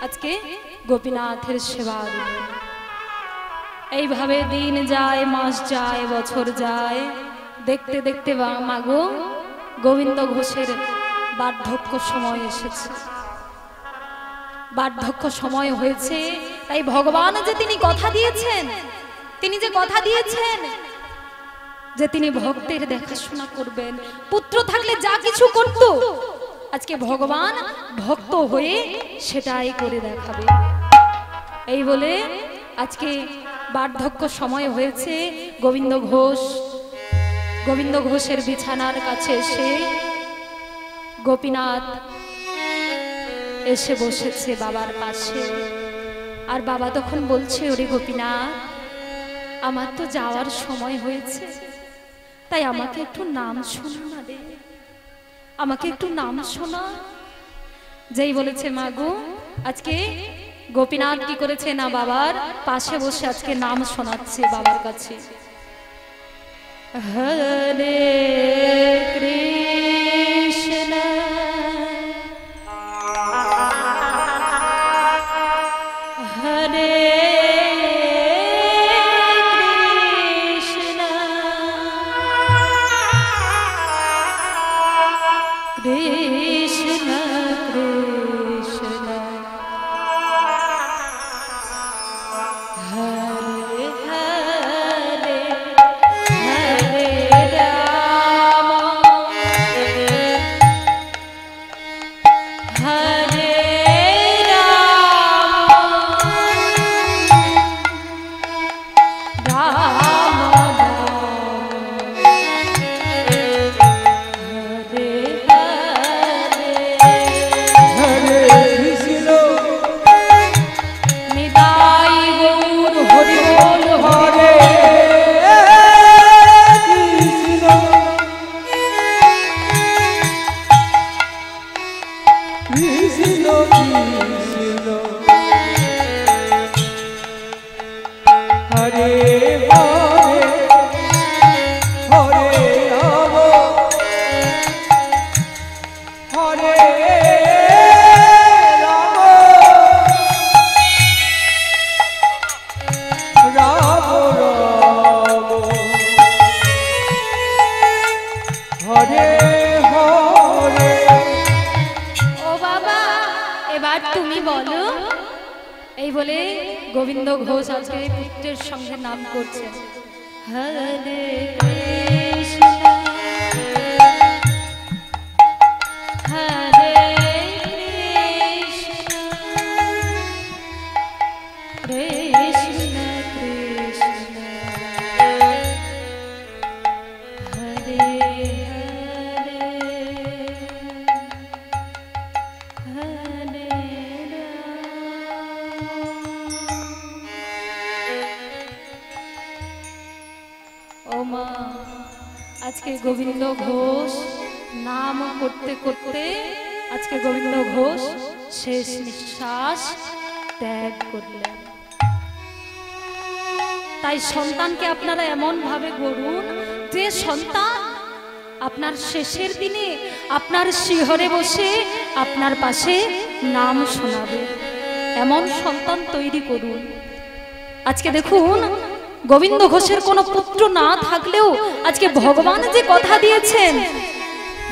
আজকে গোপীনাথের সেবা দিলেন। এইভাবে দিন যায়, মাস যায়, বছর যায়, দেখতে দেখতে মাগো গোবিন্দ ঘোষের বার্ধক্য সময় এসেছে। বার্ধক্য সময় হয়েছে, তাই ভগবান যে তিনি কথা দিয়েছেন, তিনি যে কথা দিয়েছেন যে তিনি ভক্তের দেখাশোনা করবেন, পুত্র থাকলে যা কিছু করত, আজকে ভগবান ভক্ত হয়ে সেটাই করে দেখাবে। এই বলে আজকে বার্ধক্য সময় হয়েছে। গোবিন্দ ঘোষের বিছানার কাছে এসে গোপীনাথ এসে বসেছে বাবার পাশে। আর বাবা তখন বলছে, ওরে গোপীনাথ, আমার তো যাওয়ার সময় হয়েছে, তাই আমাকে একটু নাম শোনা না রে, আমাকে একটু নাম শোনা। যেই বলেছে মা গো, আজকে গোপীনাথ কি করেছে না বাবার পাশে বসে আজকে নাম শোনাচ্ছে বাবার কাছে। হরে কৃষ্ণ হরে কৃষ্ণ কৃষ্ণ কৃষ্ণ হরে হরে হরে রাম হরে গোবিন্দ ঘোষ আজকে পুত্রের সঙ্গে নাম করছে। হরে কৃষ্ণ হরে কৃষ্ণ কৃষ্ণ কৃষ্ণ হরে হরে আজকে গোবিন্দ ঘোষ নাম করতে করতে আজকে গোবিন্দ ঘোষ শেষ নিঃশ্বাস ত্যাগ করলেন। তাই সন্তানকে আপনারা এমন ভাবে গড়ুন যে সন্তান আপনার শেষের দিনে আপনার শিহরে বসে আপনার পাশে নাম শোনাবে, এমন সন্তান তৈরি করুন। আজকে দেখুন, গোবিন্দ ঘোষের কোনো পুত্র না থাকলেও আজকে ভগবান যে কথা দিয়েছেন,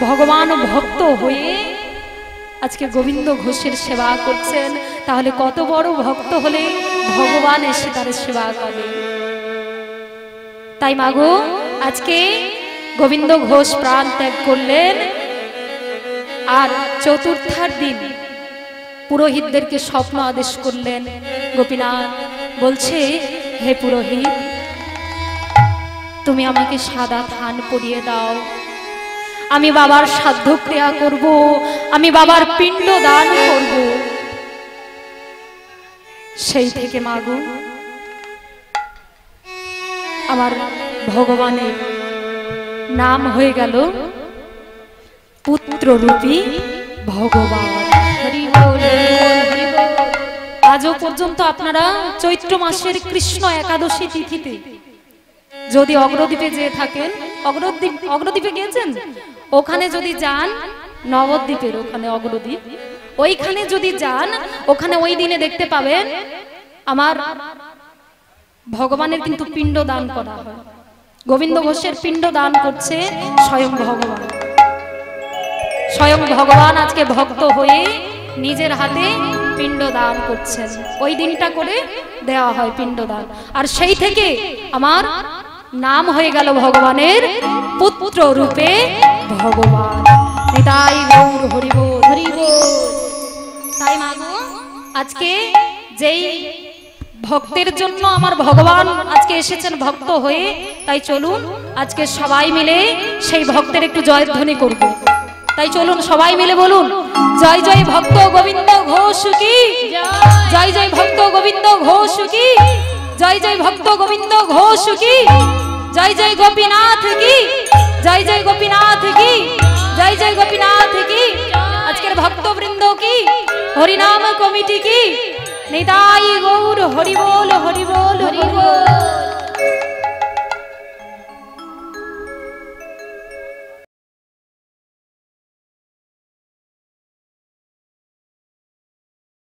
ভগবান ভক্ত হয়ে আজকে গোবিন্দ ঘোষের সেবা করছেন, তাহলে কত বড় ভক্ত হলে ভগবান এসে তার সেবা করে। তাই মাগো, আজকে গোবিন্দ ঘোষ প্রাণ ত্যাগ করলেন। আর চতুর্থার দিন পুরোহিতদেরকে স্বপ্ন আদেশ করলেন। গোপীনাথ বলছে, হে পুরোহিত, তুমি আমাকে সাদা থান পরিয়ে দাও, আমি বাবার শ্রাদ্ধ ক্রিয়া করব, আমি বাবার পিণ্ড দান করব। সেই থেকে মাগো, আমার ভগবানের নাম হয়ে গেল পুত্ররূপী ভগবান। হরি বল, হরি বল। আজও পর্যন্ত আপনারা চৈত্র মাসের কৃষ্ণ একাদশী তিথিতে যদি অগ্রদ্বীপে যেয়ে থাকেন, অগ্রদ্বীপে গিয়েছেন, ওখানে যদি যান, নবদ্বীপের ওখানে অগ্রদ্বীপ, ওইখানে যদি যান, ওখানে ওই দিনে দেখতে পাবেন আমার ভগবানের কিন্তু পিণ্ড দান করা হয়। গোবিন্দ ঘোষের পিণ্ড দান করছে স্বয়ং ভগবান। স্বয়ং ভগবান আজকে ভক্ত হয়ে নিজের হাতে পিণ্ড দান করছেন। ওই দিনটা করে দেওয়া হয় পিণ্ড দান। আর সেই থেকে আমার নাম হয়ে গেল ভগবানের পুত্র রূপে ভগবান। নিতাই গৌর হরি বল, হরি বল। তাই মাগো, আজকে যেই ভক্তের জন্য আমার ভগবান আজকে এসেছেন ভক্ত হয়ে, তাই চলুন আজকে সবাই মিলে সেই ভক্তের একটু জয়ধ্বনি করব। তাই চলুন সবাই মিলে বলুন, জয় জয় ভক্ত গোবিন্দ ঘোষ কি, জয় জয় ভক্ত গোবিন্দ ঘোষ কি, জয় জয় ভক্ত গোবিন্দ ঘোষ কি, জয় জয় গোপীনাথ কি, জয় জয় গোপীনাথ কি, জয় জয় গোপীনাথ কি। আজকের ভক্তবৃন্দ কি, হরিনাম কমিটি কি, নিতাই গৌর হরি বল, হরি বল, হরি বল।